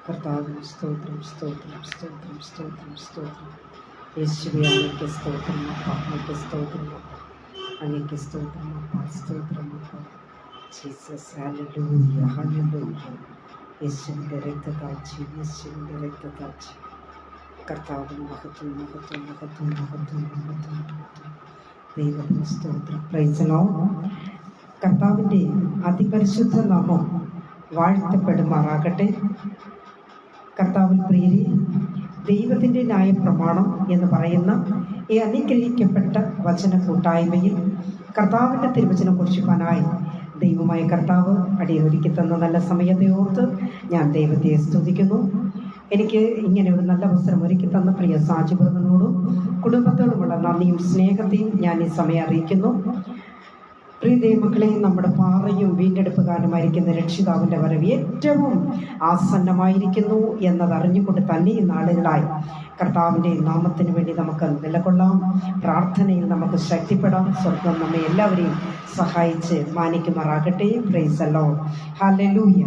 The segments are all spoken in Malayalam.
കർത്താവിന് സ്തോത്രം, സ്തോത്രം, സ്തോത്രം, സ്തോത്രം, സ്തോത്രം. യേശുവേ, അങ്ങയ്ക്ക് സ്തോത്രം അപ്പ, അങ്ങയ്ക്ക് സ്തോത്രം അപ്പ, അങ്ങയ്ക്ക് സ്തോത്രം അപ്പ, സ്തോത്രം അപ്പ. Jesus, hallelujah, hallelujah. യേശുവിൻ്റെ രക്തസാക്ഷി, യേശുവിൻ്റെ രക്തസാക്ഷി. കർത്താവിന് മഹത്വം, മഹത്വം, മഹത്വം, മഹത്വം, മഹത്വം, മഹത്വം. ദൈവത്തിന് സ്തോത്രം. Price the Lord. കർത്താവിൻ്റെ അതിപരിശുദ്ധ നാമം വാഴ്ത്തപ്പെടുമാറാകട്ടെ. കർത്താവിൽ പ്രിയരെ, ദൈവത്തിൻ്റെ ന്യായപ്രമാണം എന്ന് പറയുന്ന ഈ അനുഗ്രഹിക്കപ്പെട്ട വചന കൂട്ടായ്മയിൽ കർത്താവിൻ്റെ തിരുവചനം കുറിച്ചുവാനായി ദൈവമായ കർത്താവ് അടിയൊരുക്കി തന്ന നല്ല സമയത്തെ ഓർത്ത് ഞാൻ ദൈവത്തെ സ്തുതിക്കുന്നു. എനിക്ക് ഇങ്ങനെ ഒരു നല്ല അവസരം ഒരുക്കി തന്ന പ്രിയ സാജിബ്രദറിനോടും കുടുംബത്തോടുമുള്ള നന്ദിയും സ്നേഹത്തെയും ഞാൻ ഈ സമയം അറിയിക്കുന്നു. പ്രിയ ദൈവമക്കളെ, നമ്മുടെ പാറയും വീണ്ടെടുപ്പുകാരനുമായിരിക്കുന്ന രക്ഷിതാവിൻ്റെ വരവ് ഏറ്റവും ആസന്നമായിരിക്കുന്നു എന്നതറിഞ്ഞുകൊണ്ട് തന്നെ ഈ നാളുകളായി കർത്താവിൻ്റെ നാമത്തിന് വേണ്ടി നമുക്ക് നിലകൊള്ളാം. പ്രാർത്ഥനയിൽ നമുക്ക് ശക്തിപ്പെടാം. സ്വർഗം നമ്മെ എല്ലാവരെയും സഹായിച്ച് മാനിക്കുമാറാകട്ടെ. Praise the lord. ഹല്ലേലൂയ.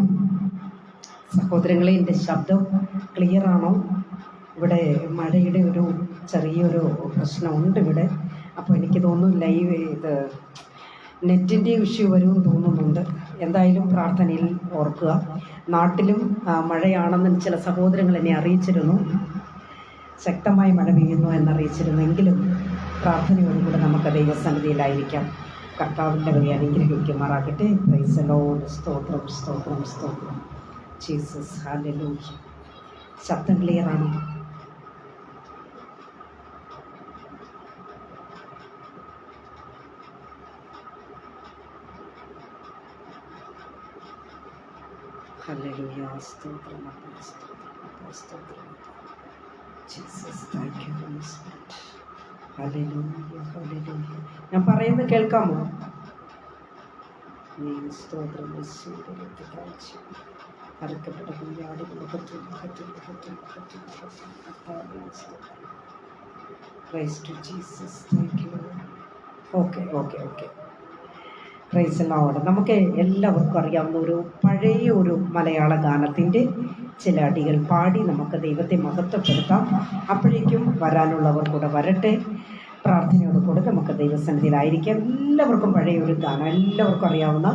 സഹോദരങ്ങളെ, എൻ്റെ ശബ്ദം ക്ലിയറാണോ? ഇവിടെ മഴയുടെ ഒരു ചെറിയൊരു പ്രശ്നമുണ്ട് ഇവിടെ. അപ്പോൾ എനിക്ക് തോന്നുന്നു ലൈവ് നെറ്റിൻ്റെ ഇഷ്യൂ വരുമെന്ന് തോന്നുന്നുണ്ട്. എന്തായാലും പ്രാർത്ഥനയിൽ ഓർക്കുക. നാട്ടിലും മഴയാണെന്ന് ചില സഹോദരങ്ങൾ എന്നെ അറിയിച്ചിരുന്നു. ശക്തമായി മഴ പെയ്യുന്നു എന്നറിയിച്ചിരുന്നു. എങ്കിലും പ്രാർത്ഥനയോടുകൂടെ നമുക്ക് ദൈവസന്നിധിയിലായിരിക്കാം. കർത്താവിൻ്റെ വഴി അനുഗ്രഹിക്കുമാറാകട്ടെ. Praise the lord. സ്തോത്രം, സ്തോത്രം, സ്തോത്രം. Jesus, hallelujah. ശബ്ദം ക്ലിയറാണോ? ഹല്ലേലൂയ. സ്തോത്രം, സ്തോത്രം, സ്തോത്രം. Jesus, thank you holy spirit. Hallelujah, hallelujah. ഞാൻ പറയുന്നത് കേൾക്കാമോ? സ്തോത്രം. അറുക്കപ്പെട്ട കുഞ്ഞാടുകൾ praise to Jesus. Thank you. Okay okay okay. Praise the lord. നമുക്ക് എല്ലാവർക്കും അറിയാവുന്ന ഒരു പഴയ ഒരു മലയാള ഗാനത്തിൻ്റെ ചില അടികൾ പാടി നമുക്ക് ദൈവത്തെ മഹത്വപ്പെടുത്താം. അപ്പോഴേക്കും വരാനുള്ളവർ കൂടെ വരട്ടെ. പ്രാർത്ഥനയോട് കൂടെ നമുക്ക് ദൈവസന്നിധിയിലായിരിക്കാം. എല്ലാവർക്കും പഴയ ഒരു ഗാനം, എല്ലാവർക്കും അറിയാവുന്ന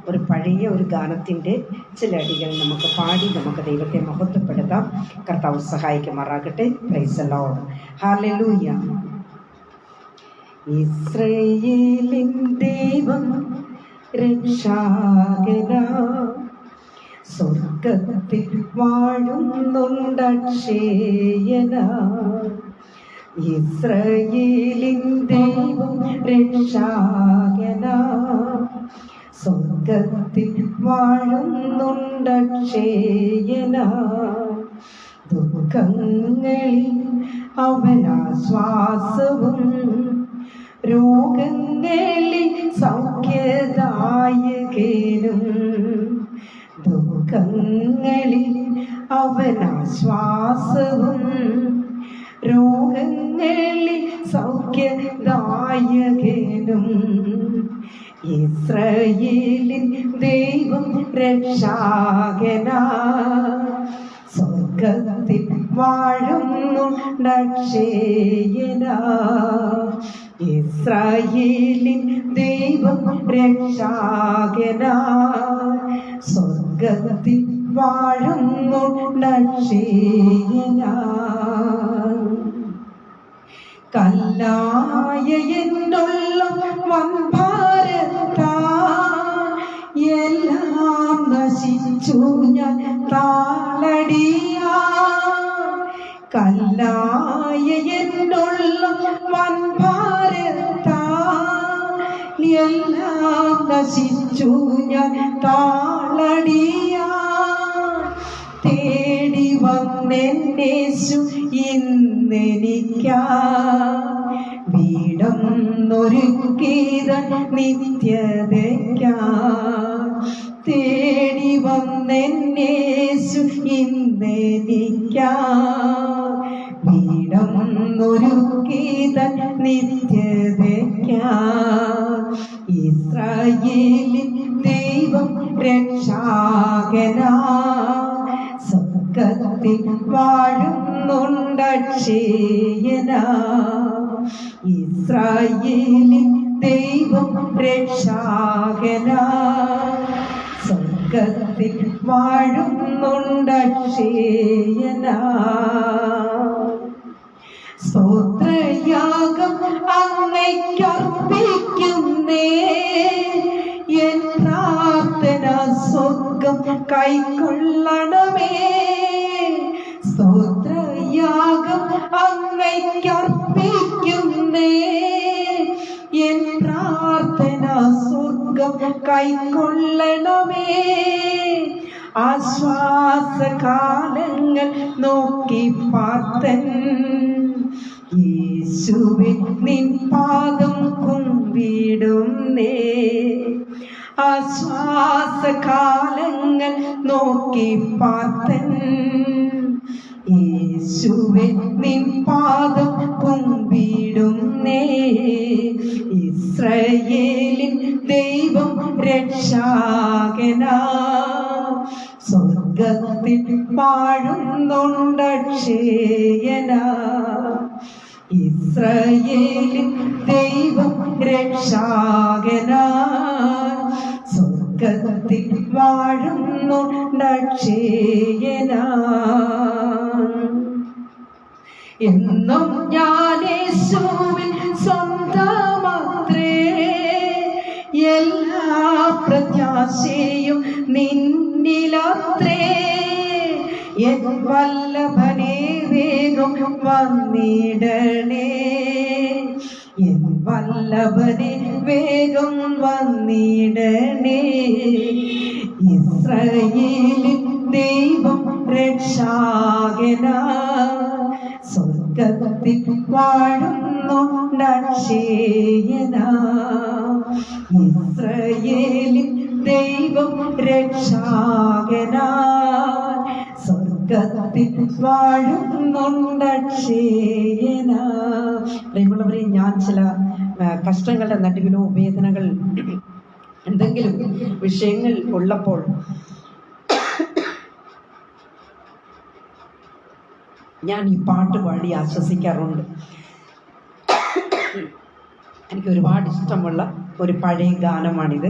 ഒരു പഴയ ഒരു ഗാനത്തിൻ്റെ ചില അടികൾ നമുക്ക് പാടി നമുക്ക് ദൈവത്തെ മഹത്വപ്പെടുത്താം. കർത്താവ് സഹായിക്കുമാറാകട്ടെ. Praise the lord. ഹല്ലേലൂയ. ഇസ്രായേലിൻ ദൈവം രക്ഷാകനാ സ്വർഗത്തിൽ വാഴുന്നുണ്ടക്ഷേയനാ. ഇസ്രായേലിൻ ദൈവം രക്ഷാകനാ സ്വർഗത്തിൽ വാഴുന്നുണ്ടക്ഷേയനാ. ദുഃഖങ്ങളിൽ അവനാശ്വാസവും രോഗങ്ങളിൽ സൗഖ്യദായകനും. ദുഃഖങ്ങളിൽ അവനാശ്വാസവും രോഗങ്ങളിൽ സൗഖ്യദായകനും. ഇസ്രായേലിൻ ദൈവം രക്ഷാകനാ സ്വർഗത്തിൽ വാഴുന്നുണ്ടക്ഷേയനാ. ഇസ്രായേലിൻ ദൈവം രക്ഷാകനാ സ്വർഗത്തിൽ വാഴുന്നുണ്ടക്ഷേയനാ. കല്ലായ എന്നുള്ള വൻഭാരത്താ എല്ലാം നശിച്ചു ഞാൻ താളടിയാ. കല്ലായ എന്നുള്ള വൻഭാരത്താ എല്ലാം നശിച്ചു ഞാൻ താളടിയാ. തേടി വന്നേശു ഇന്നെനിക്കാ വീടൊന്നൊരുക്കിയ നിത്യതയ്ക്കാ. തേടി വന്നേശു ഇന്നെനിക്കാ വീടൊന്നൊരുക്കിയ നിത്യതയ്ക്കാ. ഇസ്രായേലിൻ ദൈവം രക്ഷാകനാ സ്വർഗ്ഗത്തിൽ വാഴുന്നുണ്ടക്ഷയനാ. ഇസ്രായേലിൻ ദൈവം രക്ഷാകനാ സ്വർഗ്ഗത്തിൽ വാഴുന്നുണ്ടക്ഷയനാ. സ്തോത്രയാഗം അങ്ങയ്ക്കർപ്പിക്കുന്നേ, എൻ പ്രാർത്ഥന സ്വർഗം കൈക്കൊള്ളണമേ. സ്തോത്രയാഗം അങ്ങയ്ക്കർപ്പിക്കുന്നേ, എൻ പ്രാർത്ഥന സ്വർഗം കൈക്കൊള്ളണമേ. ആശ്വാസകാലങ്ങൾ നോക്കി പാർത്തൻ യേശുവേ നിൻ പാദം കുമ്പിടുന്നേ. ആശ്വാസകാലങ്ങൾ നോക്കി പാർത്തൻ യേശുവേ നിൻ പാദം കുമ്പിടുന്നേ. ഇസ്രായേലിൻ ദൈവം രക്ഷാകനാ സ്വർഗ്ഗത്തിൽ വാഴുന്നുണ്ടക്ഷയനാ. ഇസ്രായേലിൻ ദൈവം രക്ഷാകനാ സ്വർഗ്ഗത്തിൽ വാഴുന്നുണ്ടക്ഷയനാ. എന്നും ഞാൻ യേശുവിൻ സ്വന്തമത്രേ, എല്ലാ പ്രത്യാശയും നിന്നിലത്രേ. എൻ വല്ലഭനേ വേഗം വന്നിടണേ, എൻ വല്ലഭനെ വേഗം വന്നിടണേ. ഇസ്രായേലിൻ ദൈവം രക്ഷാകനാ സ്വർഗ്ഗത്തിൽ വാഴുന്നുണ്ടക്ഷയനാ. ഇസ്രായേലിൻ ദൈവം രക്ഷാകനാ സ്വർഗ്ഗത്തിൽ വാഴുന്നുണ്ടക്ഷയനാ. പ്രിയമുള്ളവരെ, ഞാൻ ചില കഷ്ടങ്ങളുടെ നടുവിലോ വേദനകൾ എന്തെങ്കിലും വിഷയങ്ങൾ ഉള്ളപ്പോൾ ഞാൻ ഈ പാട്ട് പാടി ആശ്വസിക്കാറുണ്ട്. എനിക്ക് ഒരുപാട് ഇഷ്ടമുള്ള ഒരു പഴയ ഗാനമാണിത്.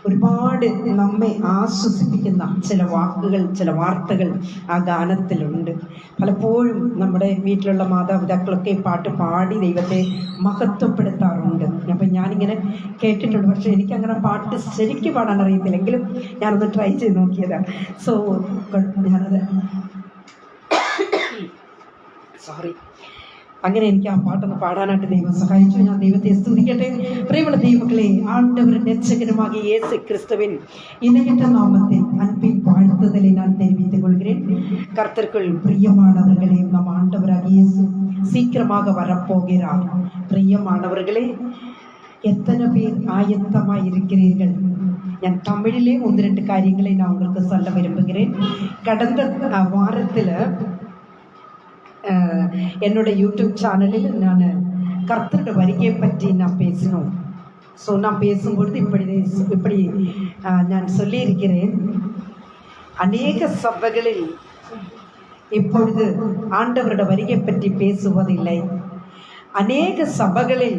ഒരുപാട് നമ്മെ ആശ്വസിപ്പിക്കുന്ന ചില വാക്കുകൾ, ചില വാർത്തകൾ ആ ഗാനത്തിലുണ്ട്. പലപ്പോഴും നമ്മുടെ വീട്ടിലുള്ള മാതാപിതാക്കളൊക്കെ ഈ പാട്ട് പാടി ദൈവത്തെ മഹത്വപ്പെടുത്താറുണ്ട്. അപ്പം ഞാനിങ്ങനെ കേട്ടിട്ടുണ്ട്. പക്ഷേ എനിക്കങ്ങനെ പാട്ട് ശരിക്കും പാടാൻ അറിയത്തില്ലെങ്കിലും ഞാനൊന്ന് ട്രൈ ചെയ്ത് നോക്കിയതാണ്. ഞാനത് അങ്ങനെ എനിക്ക് ആ പാട്ടൊന്ന് പാടാനായിട്ട് ദൈവം സഹായിച്ചു. ഞാൻ ദൈവത്തെ സ്തുതിക്കട്ടെ. പ്രിയമുള്ള ദൈവങ്ങളെ, ஆண்டவர் രക്ഷകനുமாகிய இயேசு கிறிஸ்துவின் இணையற்ற நாமத்தில் அன்பின் வாழ்த்துதலை நான் தெரிவித்துக் கொள்கிறேன். கர்த்தருக்குள் பிரியமானவர்களே, நம் ஆண்டவராகிய இயேசு சீக்கிரமாக வரப்போகிறார். பிரியமானவர்களே, எத்தனை பேர் ஆயத்தமாய் இருக்கிறீர்கள்? ഞാൻ തമിഴിലെ 1-2 കാര്യങ്ങളെ ഞാൻ உங்களுக்கு சொல்ல விரும்புகிறேன். கடந்த வாரத்தில் என்னோட யூடியூப் சேனலில் நான் கர்த்தரோட வருகையை பற்றி நான் பேசினோம். நான் பேசும்பொழுது இப்படி நான் சொல்லியிருக்கிறேன். அநேக சபைகளில் இப்பொழுது ஆண்டவரோட வருகை பற்றி பேசுவதில்லை. அநேக சபைகளில்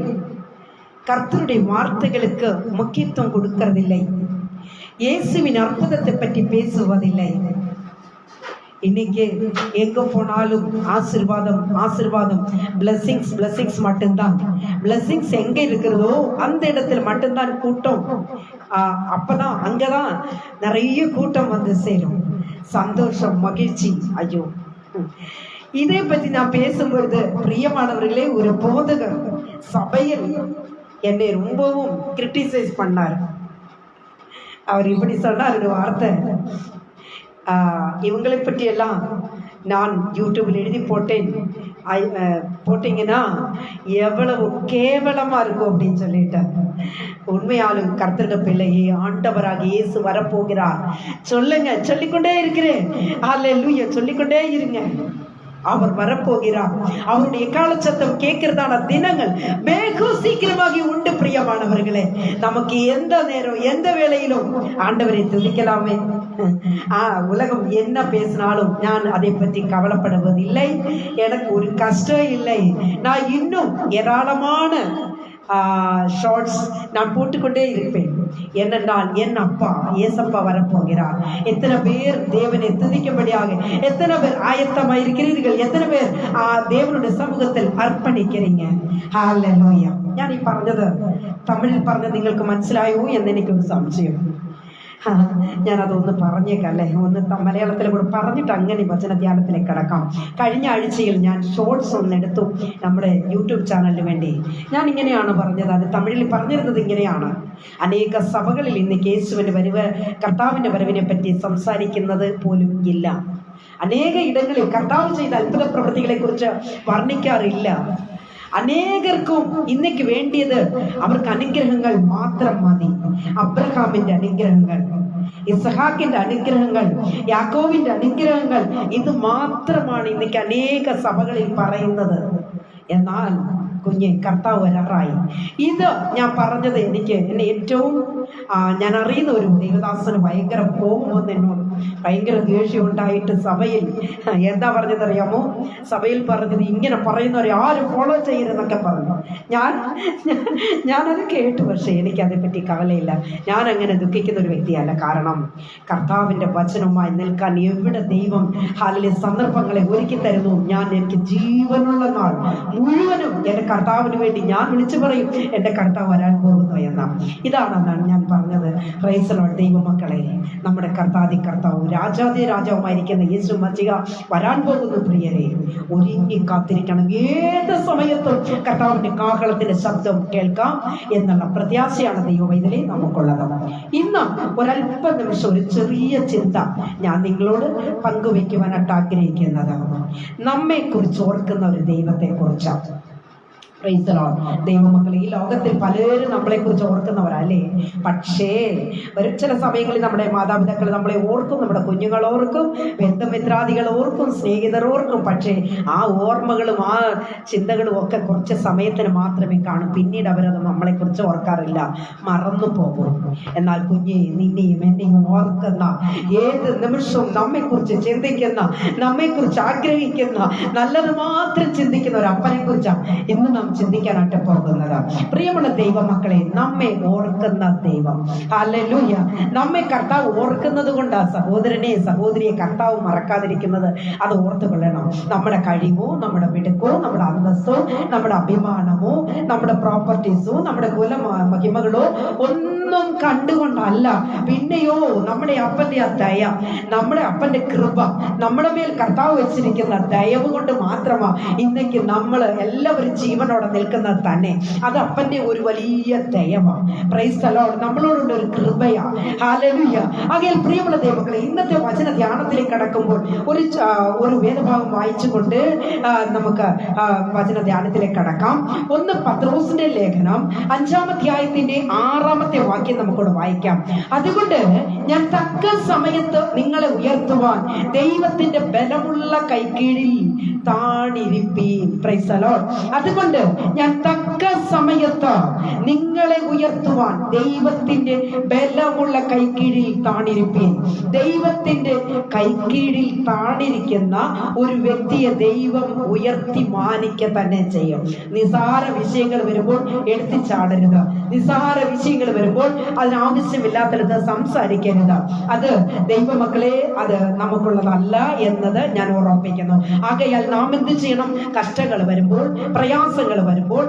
கர்த்தருடைய வார்த்தைகளுக்கு முக்கியத்துவம் கொடுக்கறதில்லை. இயேசுவின் அற்புதத்தை பற்றி பேசுவதில்லை. இன்னைக்கு எங்க போனாலும் ஆசீர்வாதம் ஆசீர்வாதம், பிளஸிங்ஸ் மட்டும்தான். பிளஸிங்ஸ் எங்க இருக்கிறதோ அந்த இடத்துல மட்டும்தான் கூட்டம். அப்பதான் அங்கதான் நிறைய கூட்டம் வந்து சேரும். சந்தோஷம், மகிழ்ச்சி. ஐயோ, இதை பற்றி நான் பேசும்பொழுது பிரியமானவர்களே, ஒரு போதகர் சபையில் என்னை ரொம்பவும் கிரிட்டிசைஸ் பண்ணார். அவர் இப்படி சொன்னார் ஒரு வார்த்தை, இவங்களை பற்றியெல்லாம் நான் யூடியூபில் எழுதி போட்டிங்கன்னா எவ்வளவு கேவலமாக இருக்கும் அப்படின்னு சொல்லிட்டேன். உண்மையாலும் கர்த்தருடைய பிள்ளையே, ஆண்டவராக இயேசு வரப்போகிறார். சொல்லுங்க, சொல்லிக்கொண்டே இருக்கிறேன். ஹல்லேலூயா, சொல்லிக்கொண்டே இருங்க. அவர் வரப்போகிறார். அவருடைய எக்கால சத்தம் கேட்கிறதான தினங்கள் வெகு சீக்கிரமாகி உண்டு. பிரியமானவர்களே, நமக்கு எந்த நேரம் எந்த வேளையிலும் ஆண்டவரை துதிக்கலாமே. உலகம் என்ன பேசினாலும் நான் அதை பற்றி கவலைப்படுவதில்லை. எனக்கு ஒரு கஷ்டம் இல்லை. நான் இன்னும் ஏராளமான ஷார்ட்ஸ் நான் போட்டுக்கொண்டே இருப்பேன். என்னென்றால் என் அப்பா ஏசப்பா வரப்போகிறார். எத்தனை பேர் தேவனை துதிக்கும்படியாக எத்தனை பேர் ஆயத்தமாக இருக்கிறீர்கள்? எத்தனை பேர் தேவனுடைய சமூகத்தில் അർപ്പണിக்கிறீங்க? ഹല്ലേലൂയ. ഞാൻ ഈ പറഞ്ഞത് തമിഴിൽ പറഞ്ഞത് നിങ്ങൾക്ക് മനസ്സിലായോ എന്ന് എനിക്കൊരു സംശയം. ഞാനതൊന്ന് പറഞ്ഞേക്കല്ലേ, ഒന്ന് മലയാളത്തിൽ കൂടെ പറഞ്ഞിട്ട് അങ്ങനെ വചന ധ്യാനത്തിലേക്ക് കടക്കാം. കഴിഞ്ഞ ആഴ്ചയിൽ ഞാൻ ഷോർട്സ് ഒന്നെടുത്തു നമ്മുടെ യൂട്യൂബ് ചാനലിന് വേണ്ടി. ഞാൻ ഇങ്ങനെയാണ് പറഞ്ഞത്, അത് തമിഴിൽ പറഞ്ഞിരുന്നത് ഇങ്ങനെയാണ്: അനേക സഭകളിൽ ഇന്ന് യേശുവിൻ്റെ കർത്താവിൻ്റെ വരവിനെ പറ്റി സംസാരിക്കുന്നത് പോലും ഇല്ല. അനേക ഇടങ്ങളിൽ കർത്താവ് ചെയ്ത അത്ഭുത പ്രവൃത്തികളെ കുറിച്ച് വർണ്ണിക്കാറില്ല. അനേകർക്കും ഇന്നേക്ക് വേണ്ടിയത് അവർക്ക് അനുഗ്രഹങ്ങൾ മാത്രം മതി. അബ്രഹാമിന്റെ അനുഗ്രഹങ്ങൾ, ഇസഹാക്കിന്റെ അനുഗ്രഹങ്ങൾ, യാക്കോവിന്റെ അനുഗ്രഹങ്ങൾ, ഇത് മാത്രമാണ് ഇന്നേക്ക് അനേക സഭകളിൽ പറയുന്നത്. എന്നാൽ കുഞ്ഞെ, കർത്താവ് വരാറായി. ഇത് ഞാൻ പറഞ്ഞത് എന്നെ ഏറ്റവും ഞാൻ അറിയുന്ന ഒരു ദേവദാസന് ഭയങ്കര കോപം വന്ന് എന്നോട് ഭയങ്കര ദേഷ്യം ഉണ്ടായിട്ട് സഭയിൽ എന്താ പറഞ്ഞതറിയാമോ? സഭയിൽ പറഞ്ഞത് ഇങ്ങനെ പറയുന്നവരെ ആരും ഫോളോ ചെയ്യരുതെന്നൊക്കെ പറഞ്ഞു. ഞാനത് കേട്ടു. പക്ഷെ എനിക്കതേപ്പറ്റി കവലയില്ല. ഞാൻ അങ്ങനെ ദുഃഖിക്കുന്ന ഒരു വ്യക്തിയല്ല. കാരണം കർത്താവിൻ്റെ വചനവുമായി നിൽക്കാൻ എവിടെ ദൈവം ഹാലിലെ സന്ദർഭങ്ങളെ ഒരുക്കി തരുന്നു. എനിക്ക് ജീവനുള്ള നാൾ മുഴുവനും എൻ്റെ കർത്താവിന് വേണ്ടി ഞാൻ വിളിച്ചു പറയും, എൻ്റെ കർത്താവ് വരാൻ പോകുന്നു എന്നാണ്. ഇതാണെന്നാണ് ഞാൻ പറഞ്ഞത്. Price the Lord. ദൈവമക്കളെ, നമ്മുടെ കർത്താതി കർത്താവ് രാജാതി രാജാവുമായിരിക്കുന്ന യേശു മസിഹ വരാൻ പോകുന്നു. പ്രിയരെ, ഒരുങ്ങി കാത്തിരിക്കണം. ഏത് സമയത്തും കർത്താവിന്റെ കാഹളത്തിന്റെ ശബ്ദം കേൾക്കാം എന്നുള്ള പ്രത്യാശയാണ് ദൈവവൈതലേ നമുക്കുള്ളത്. ഇന്ന് ഒരല്പ നിമിഷം ഒരു ചെറിയ ചിന്ത ഞാൻ നിങ്ങളോട് പങ്കുവെക്കുവാനായിട്ട് ആഗ്രഹിക്കുന്നത് നമ്മെ കുറിച്ച് ഓർക്കുന്ന ഒരു ദൈവത്തെ കുറിച്ചാണ്. ദൈവമക്കളെ, ഈ ലോകത്തിൽ പലരും നമ്മളെ കുറിച്ച് ഓർക്കുന്നവരല്ലേ. പക്ഷേ ചില സമയങ്ങളിൽ നമ്മുടെ മാതാപിതാക്കൾ നമ്മളെ ഓർക്കും, നമ്മുടെ കുഞ്ഞുങ്ങൾ ഓർക്കും, ബന്ധുമിത്രാദികൾ ഓർക്കും, സ്നേഹിതർ ഓർക്കും. പക്ഷേ ആ ഓർമ്മകളും ആ ചിന്തകളും ഒക്കെ കുറച്ച് സമയത്തിന് മാത്രമേ കാണും. പിന്നീട് അവരത് നമ്മളെ കുറിച്ച് ഓർക്കാറില്ല, മറന്നു പോകും. എന്നാൽ കുഞ്ഞെ, നിന്നെയും എന്നെയും ഓർക്കുന്ന, ഏത് നിമിഷവും നമ്മെക്കുറിച്ച് ചിന്തിക്കുന്ന, നമ്മെക്കുറിച്ച് ആഗ്രഹിക്കുന്ന, നല്ലത് മാത്രം ചിന്തിക്കുന്ന ഒരു അപ്പനെ കുറിച്ചാണ് ഇന്ന് നാം ചിന്തിക്കാനായിട്ട് പോകുന്നത്. പ്രിയമുള്ള ദൈവമക്കളെ, നമ്മെ ഓർക്കുന്ന ദൈവം, ഹല്ലേലൂയ, നമ്മെ കർത്താവ് ഓർക്കുന്നത് കൊണ്ട് സഹോദരനെ സഹോദരിയെ കർത്താവ് മറക്കാതിരിക്കുന്നത് അത് ഓർത്തു കൊള്ളണം. നമ്മുടെ കഴിവോ, നമ്മുടെ മിടുക്കോ, നമ്മുടെ അന്തസ്സോ, നമ്മുടെ അഭിമാനമോ, നമ്മുടെ പ്രോപ്പർട്ടീസോ, നമ്മുടെ കുലമഹിമകളോ ഒന്നും കണ്ടുകൊണ്ടല്ല. പിന്നെയോ നമ്മുടെ അപ്പന്റെ ആ ദയ, നമ്മുടെ അപ്പന്റെ കൃപ, നമ്മുടെ മേൽ കർത്താവ് വെച്ചിരിക്കുന്ന ദയവ് കൊണ്ട് മാത്രമാണ് ഇന്നേക്ക് നമ്മൾ എല്ലാവരും ജീവനോടെ നിൽക്കുന്നത് തന്നെ. അത് അപ്പന്റെ ഒരു വലിയ ദയമാണ്. Price the Lord. നമ്മളോടുള്ള ഒരു കൃപയാണ്. ഹല്ലേലൂയ. ആകയാൽ പ്രിയമുള്ള ദൈവമക്കളെ, ഇന്നത്തെ വചന ധ്യാനത്തിലേക്ക് കടക്കുമ്പോൾ ഒരു വേദഭാഗം വായിച്ചുകൊണ്ട് നമുക്ക് വചന ധ്യാനത്തിലേക്ക് കടക്കാം. 1 പത്രോസിന്റെ ലേഖനം 5-ാം അധ്യായത്തിന്റെ 6-ാമത്തെ വാക്യം നമുക്കോട് വായിക്കാം. അതുകൊണ്ട് ഞാൻ തക്ക സമയത്ത് നിങ്ങളെ ഉയർത്തുവാൻ ദൈവത്തിന്റെ ബലമുള്ള കൈക്കീഴിൽ താണിരിപ്പീൻ. Praise the lord. അതുകൊണ്ട് ഞാൻ തക്ക സമയത്ത് നിങ്ങളെ ഉയർത്തുവാൻ ദൈവത്തിന്റെ ബലമുള്ള കൈക്കീഴിൽ താണിരിപ്പീൻ. ദൈവത്തിന്റെ കൈക്കീഴിൽ താണിരിക്കുന്ന ഒരു വ്യക്തിയെ ദൈവം ഉയർത്തി മാനിക്കുക തന്നെ ചെയ്യും. നിസാര വിഷയങ്ങൾ വരുമ്പോൾ എടുത്തു ചാടരുത്. നിസാര വിഷയങ്ങൾ വരുമ്പോൾ അതിനാവശ്യമില്ലാത്തത് സംസാരിക്കരുത്. അത് ദൈവമക്കളെ, അത് നമുക്കുള്ളതല്ല എന്നത് ഞാൻ ഓർമ്മിപ്പിക്കുന്നു. ആകയാൽ നാം എന്ത് ചെയ്യണം? കഷ്ടങ്ങൾ വരുമ്പോൾ, പ്രയാസങ്ങൾ വരുമ്പോൾ,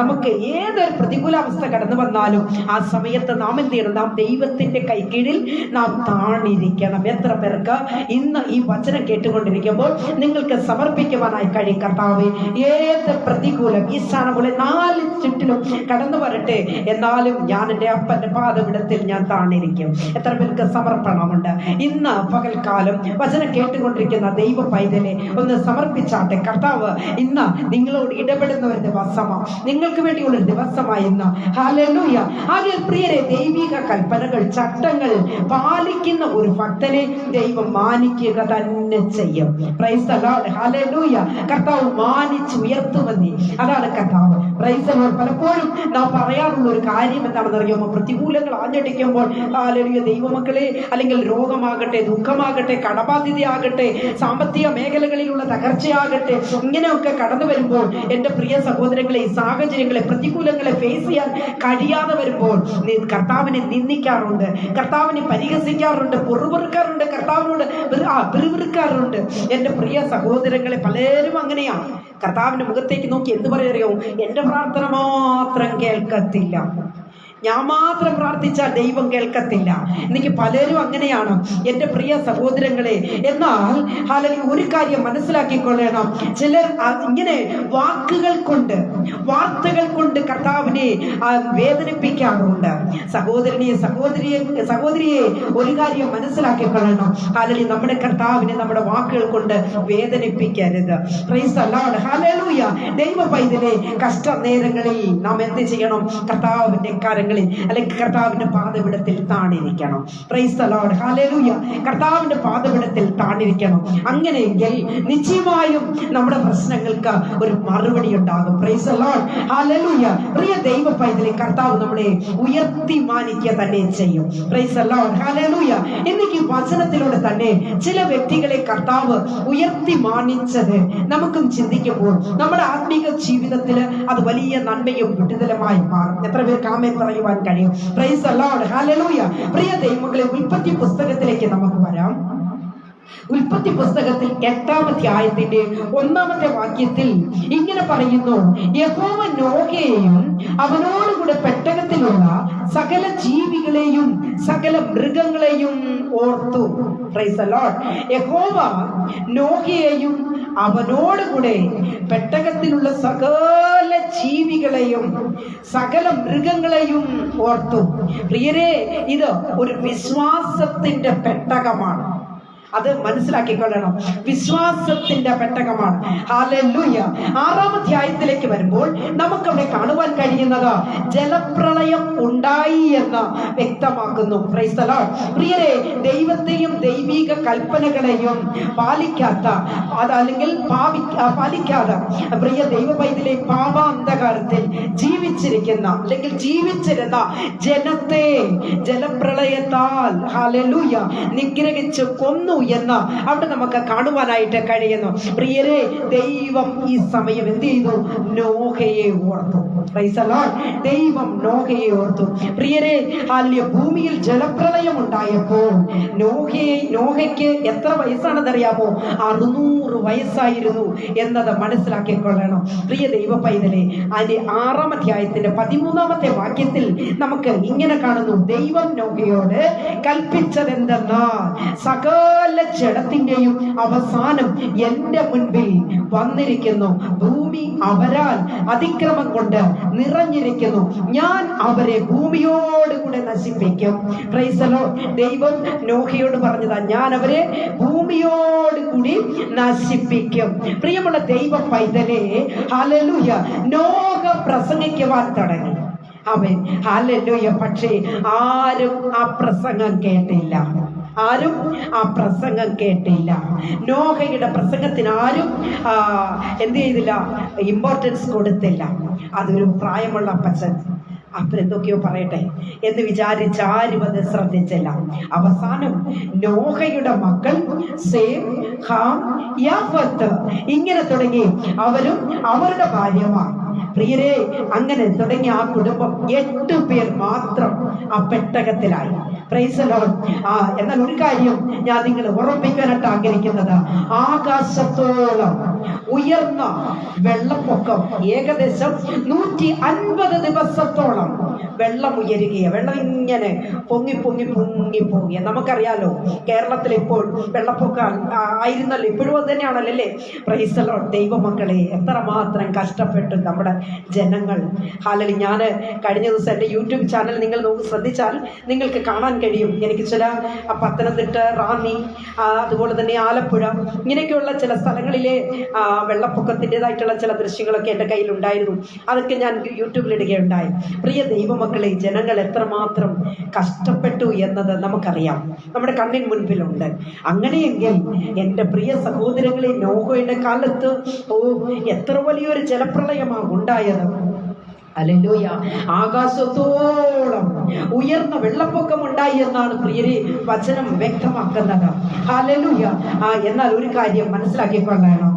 നമുക്ക് ഏതൊരു പ്രതികൂലാവസ്ഥ കടന്നു വന്നാലും ആ സമയത്ത് നാം എന്ത് ചെയ്യണം? നാം ദൈവത്തിന്റെ കൈക്കീഴിൽ നാം താണിരിക്കണം. എത്ര പേർക്ക് ഇന്ന് ഈ വചനം കേട്ടുകൊണ്ടിരിക്കുമ്പോൾ നിങ്ങൾക്ക് സമർപ്പിക്കുവാനായി കഴിയും? കർത്താവേ, ഏത് പ്രതികൂലം ഈ സ്ഥാനപോലെ 4 ചുറ്റിലും കടന്നു വരട്ടെ, എന്നാലും ഞാൻ എൻ്റെ അപ്പന്റെ പാദപിടത്തിൽ ഞാൻ താണിരിക്കും. എത്ര പേർക്ക് സമർപ്പണമുണ്ട്? ഇന്ന് പകൽക്കാലം വചനം കേട്ടുകൊണ്ടിരിക്കുന്ന ദൈവ പൈതലെ ഒന്ന് സമർപ്പിക്കും. ഓർമ്മിപ്പിച്ചാട്ടെ. കർത്താവ് ഇന്ന് നിങ്ങളോട് ഇടപെടുന്ന ഒരു ദിവസമാണ്, നിങ്ങൾക്ക് വേണ്ടിയുള്ള ഒരു ദിവസമായി ഇന്ന്. ഹല്ലേലൂയ. ആകയാൽ പ്രിയരെ, ദൈവിക കൽപ്പനകൾ, ചട്ടങ്ങൾ പാലിക്കുന്ന ഒരു ഭക്തനെ ദൈവം മാനിക്കുക തന്നെ ചെയ്യും. Price the lord. ഹല്ലേലൂയ. കർത്താവ് മാനിച്ച് ഉയർത്തുമെന്ന്, അതാണ് കർത്താവ്. Price the Lord. പലപ്പോഴും നാം പറയാറുള്ള ഒരു കാര്യം എന്താണെന്ന് അറിയാമോ? പ്രതികൂലങ്ങൾ ആഞ്ഞടിക്കുമ്പോൾ ഹല്ലേലൂയ, ദൈവമക്കളെ, അല്ലെങ്കിൽ രോഗമാകട്ടെ, ദുഃഖമാകട്ടെ, കടബാധ്യതയാകട്ടെ, സാമ്പത്തിക മേഖലകളിലുള്ള തകർച്ചയാകട്ടെ, ഇങ്ങനെയൊക്കെ കടന്നു വരുമ്പോൾ എൻ്റെ പ്രിയ സഹോദരങ്ങളെ, ഈ സാഹചര്യങ്ങളെ, പ്രതികൂലങ്ങളെ ഫേസ് ചെയ്യാൻ കഴിയാതെ വരുമ്പോൾ കർത്താവിനെ നിന്ദിക്കാറുണ്ട്, കർത്താവിനെ പരിഹസിക്കാറുണ്ട്, പൊറുപെറുക്കാറുണ്ട്, കർത്താവിനോട് പിറുപിറുക്കാറുണ്ട്. എൻ്റെ പ്രിയ സഹോദരങ്ങളെ, പലരും അങ്ങനെയാണ്. കർത്താവിന്റെ മുഖത്തേക്ക് നോക്കി എന്ത് പറയറിയോ? എൻ്റെ പ്രാർത്ഥന മാത്രം കേൾക്കത്തില്ല, ഞാൻ മാത്രം പ്രാർത്ഥിച്ചാൽ ദൈവം കേൾക്കത്തില്ല. എനിക്ക് പലരും അങ്ങനെയാണ് എൻ്റെ പ്രിയ സഹോദരങ്ങളെ. എന്നാൽ അല്ലെങ്കിൽ ഒരു കാര്യം മനസ്സിലാക്കിക്കൊള്ളണം, ചിലർ ഇങ്ങനെ വാക്കുകൾ കൊണ്ട്, വാർത്തകൾ കൊണ്ട് കർത്താവിനെ വേദനിപ്പിക്കാറുണ്ട്. സഹോദരിയെ ഒരു കാര്യം മനസ്സിലാക്കിക്കൊള്ളണം, അല്ലെങ്കിൽ നമ്മുടെ കർത്താവിനെ നമ്മുടെ വാക്കുകൾ കൊണ്ട് വേദനിപ്പിക്കരുത്. Praise the lord. ഹല്ലേലൂയ. ദൈവ പൈതലെ, കഷ്ട നേരങ്ങളിൽ നാം എന്ത് ചെയ്യണം? കർത്താവിന്റെ കരങ്ങൾ അല്ലെങ്കിൽ കർത്താവിന്റെ പാദപീഠത്തിൽ താണിരിക്കണം. Praise the lord. ഹല്ലേലൂയ. കർത്താവിന്റെ പാദപീഠത്തിൽ താണിരിക്കണം. അങ്ങനെയെങ്കിൽ നിശ്ചയമായും നമ്മുടെ പ്രശ്നങ്ങൾക്ക് ഒരു മറുപടി ഉണ്ടാകും. Praise the lord. ഹല്ലേലൂയ. പ്രിയ ദൈവ പൈതലെ, കർത്താവ് നമ്മളെ ഉയർത്തി മാനിക്കുക തന്നെ ചെയ്യും. Price the lord. ഹല്ലേലൂയ. ഇന്നേക്ക് വചനത്തിലൂടെ തന്നെ ചില വ്യക്തികളെ കർത്താവ് ഉയർത്തി മാനിച്ചത് നമുക്കും ചിന്തിക്കുമ്പോൾ നമ്മുടെ ആത്മീക ജീവിതത്തിൽ അത് വലിയ നന്മയും വിടുതലുമായി മാറും. എത്ര പേർക്ക് ആമേൻ പറയുവാൻ കഴിയും? Price the lord. ഹല്ലേലൂയ. പ്രിയ ദൈവമക്കളെ, ഉൽപ്പത്തി പുസ്തകത്തിലേക്ക് നമുക്ക് വരാം. ഉൽപ്പത്തി പുസ്തകത്തിൽ 8-ാം അധ്യായത്തിന്റെ 1-ാമത്തെ വാക്യത്തിൽ ഇങ്ങനെ പറയുന്നു: യഹോവ നോഹയെയും അവനോടുകൂടെ പെട്ടകത്തിലുള്ള സകല ജീവികളെയും സകല മൃഗങ്ങളെയും ഓർത്തു. Price the Lord. യഹോവ നോഹയെയും അവനോടുകൂടെ പെട്ടകത്തിലുള്ള സകല ജീവികളെയും സകല മൃഗങ്ങളെയും ഓർത്തു. പ്രിയരെ, ഇത് ഒരു വിശ്വാസത്തിന്റെ പെട്ടകമാണ്. അത് മനസ്സിലാക്കിക്കൊള്ളണം. വിശ്വാസത്തിന്റെ പെട്ടകമാണ്. ഹല്ലേലൂയ. 6-ാം അധ്യായത്തിലേക്ക് വരുമ്പോൾ നമുക്കവിടെ കാണുവാൻ കഴിയുന്നത് ജലപ്രളയം ഉണ്ടായി എന്ന് വ്യക്തമാക്കുന്നു. Price the Lord. പ്രിയരെ, ദൈവത്തെയും ദൈവിക കൽപ്പനകളെയും പാലിക്കാത്ത, അതല്ലെങ്കിൽ പാലിക്കാതെ പ്രിയ ദൈവ പൈതലെ, പാപാന്ധകാരത്തിൽ ജീവിച്ചിരിക്കുന്ന അല്ലെങ്കിൽ ജീവിച്ചിരുന്ന ജനത്തെ ജലപ്രളയത്താൽ ഹല്ലേലൂയ നിഗ്രഹിച്ച് കൊന്നു എന്ന് അവിടെ നമുക്ക് കാണുവാനായിട്ട് കഴിയുന്നു. പ്രിയരെ, ദൈവം ഈ സമയം എന്ത് ചെയ്തു? നോഹയെ ഓർത്തു. Price the Lord. ദൈവം നോഹയെ ഓർത്തു. പ്രിയരെ, ഹല്ലേലൂയ. ഭൂമിയിൽ ജലപ്രളയം ഉണ്ടായപ്പോൾ നോഹയ്ക്ക് എത്ര വയസ്സാണെന്നറിയാമോ? 600 വയസ്സായിരുന്നു എന്നത് മനസ്സിലാക്കിക്കൊള്ളണം. പ്രിയ ദൈവ പൈതലെ, അതിന്റെ 6-ാം അധ്യായത്തിന്റെ 13-ാമത്തെ വാക്യത്തിൽ നമുക്ക് ഇങ്ങനെ കാണുന്നു: ദൈവം നോഹയോട് കൽപ്പിച്ചതെന്തെന്നാൽ സകല ജഡത്തിന്റെയും അവസാനം എന്റെ മുൻപിൽ വന്നിരിക്കുന്നു. ഭൂമി അവരാൽ അതിക്രമം കൊണ്ട് നിറഞ്ഞിരിക്കുന്നു. ഞാൻ അവരെ ഭൂമിയോടുകൂടെ നശിപ്പിക്കും. Price the Lord. ദൈവം നോഹയോട് പറഞ്ഞതാ, ഞാൻ അവരെ ഭൂമിയോടുകൂടി നശിപ്പിക്കും. പ്രിയമുള്ള ദൈവ പൈതലേ, ഹല്ലേലൂയ. നോഹ പ്രസംഗിക്കുവാൻ തുടങ്ങി. ആമേൻ. ഹല്ലേലൂയ. പക്ഷേ ആരും ആ പ്രസംഗം കേട്ടില്ല. ആരും ആ പ്രസംഗം കേട്ടില്ല. നോഹയുടെ പ്രസംഗത്തിന് ആരും എന്ത് ചെയ്തില്ല? ഇമ്പോർട്ടൻസ് കൊടുത്തില്ല. അതൊരു പ്രായമുള്ള അപ്പച്ചൻ, അപ്പനെന്തൊക്കെയോ പറയട്ടെ എന്ന് വിചാരിച്ച് ആരും അത് ശ്രദ്ധിച്ചില്ല. അവസാനം നോഹയുടെ മക്കൾ സേം, ഹാം, യാഫത്ത് ഇങ്ങനെ തുടങ്ങി അവരും അവരുടെ ഭാര്യമാർ. പ്രിയരെ, അങ്ങനെ തുടങ്ങിയ ആ കുടുംബം 8 പേർ മാത്രം ആ പെട്ടകത്തിലായി. Price the Lord. എന്നാൽ ഒരു കാര്യം ഞാൻ നിങ്ങളെ ഓർമ്മിപ്പിക്കാനായിട്ട് ആഗ്രഹിക്കുന്നത്, ആകാശത്തോളം ഉയർന്ന വെള്ളപ്പൊക്കം, ഏകദേശം 150 ദിവസത്തോളം വെള്ളം ഉയരുകയാണ്. വെള്ളം ഇങ്ങനെ പൊങ്ങി പൊങ്ങി പൊങ്ങി പോവുക. നമുക്കറിയാലോ, കേരളത്തിൽ ഇപ്പോൾ വെള്ളപ്പൊക്കം ആയിരുന്നല്ലോ, ഇപ്പോഴും അത് തന്നെയാണല്ലോ അല്ലേ? Price the Lord. ദൈവമക്കളെ, എത്രമാത്രം കഷ്ടപ്പെട്ടു നമ്മുടെ ജനങ്ങൾ. ഹല്ലേലൂയ. ഞാൻ കഴിഞ്ഞ ദിവസം എൻ്റെ യൂട്യൂബ് ചാനൽ നിങ്ങൾ ശ്രദ്ധിച്ചാൽ നിങ്ങൾക്ക് കാണാൻ കഴിയും. എനിക്ക് ചില പത്തനംതിട്ട, റാന്നി, അതുപോലെ തന്നെ ആലപ്പുഴ, ഇങ്ങനെയൊക്കെയുള്ള ചില സ്ഥലങ്ങളിലെ വെള്ളപ്പൊക്കത്തിൻ്റെതായിട്ടുള്ള ചില ദൃശ്യങ്ങളൊക്കെ എൻ്റെ കയ്യിലുണ്ടായിരുന്നു. അതൊക്കെ ഞാൻ യൂട്യൂബിലിടുകയുണ്ടായി. പ്രിയ ദൈവമക്കളെ, ജനങ്ങൾ എത്രമാത്രം കഷ്ടപ്പെട്ടു എന്നത് നമുക്കറിയാം, നമ്മുടെ കണ്ണിന് മുൻപിലുണ്ട്. അങ്ങനെയെങ്കിൽ എൻ്റെ പ്രിയ സഹോദരങ്ങളെ, നോഹയുടെ കാലത്ത് എത്ര വലിയൊരു ജലപ്രളയമാണ് ഉണ്ടായത്. ഹല്ലേലൂയ. ആകാശത്തോളം ഉയർന്ന വെള്ളപ്പൊക്കം ഉണ്ടായി എന്നാണ് പ്രിയരെ വചനം വ്യക്തമാക്കുന്നത്. ഹല്ലേലൂയ. എന്നാൽ ഒരു കാര്യം മനസ്സിലാക്കിക്കൊള്ളണം,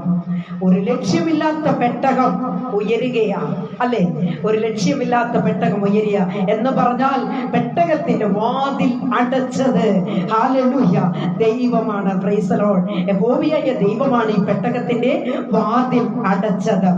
ഒരു ലക്ഷ്യമില്ലാത്ത പെട്ടകം ഉയരുകയാണ്, അല്ലെ? ഒരു ലക്ഷ്യമില്ലാത്ത പെട്ടകം ഉയരുക എന്ന് പറഞ്ഞാൽ പെട്ടകത്തിന്റെ വാതിൽ അടച്ചത് ഹല്ലേലൂയ ദൈവമാണ്. Price the Lord. യഹോവയായ ദൈവമാണ് ഈ പെട്ടകത്തിന്റെ വാതിൽ അടച്ചത്.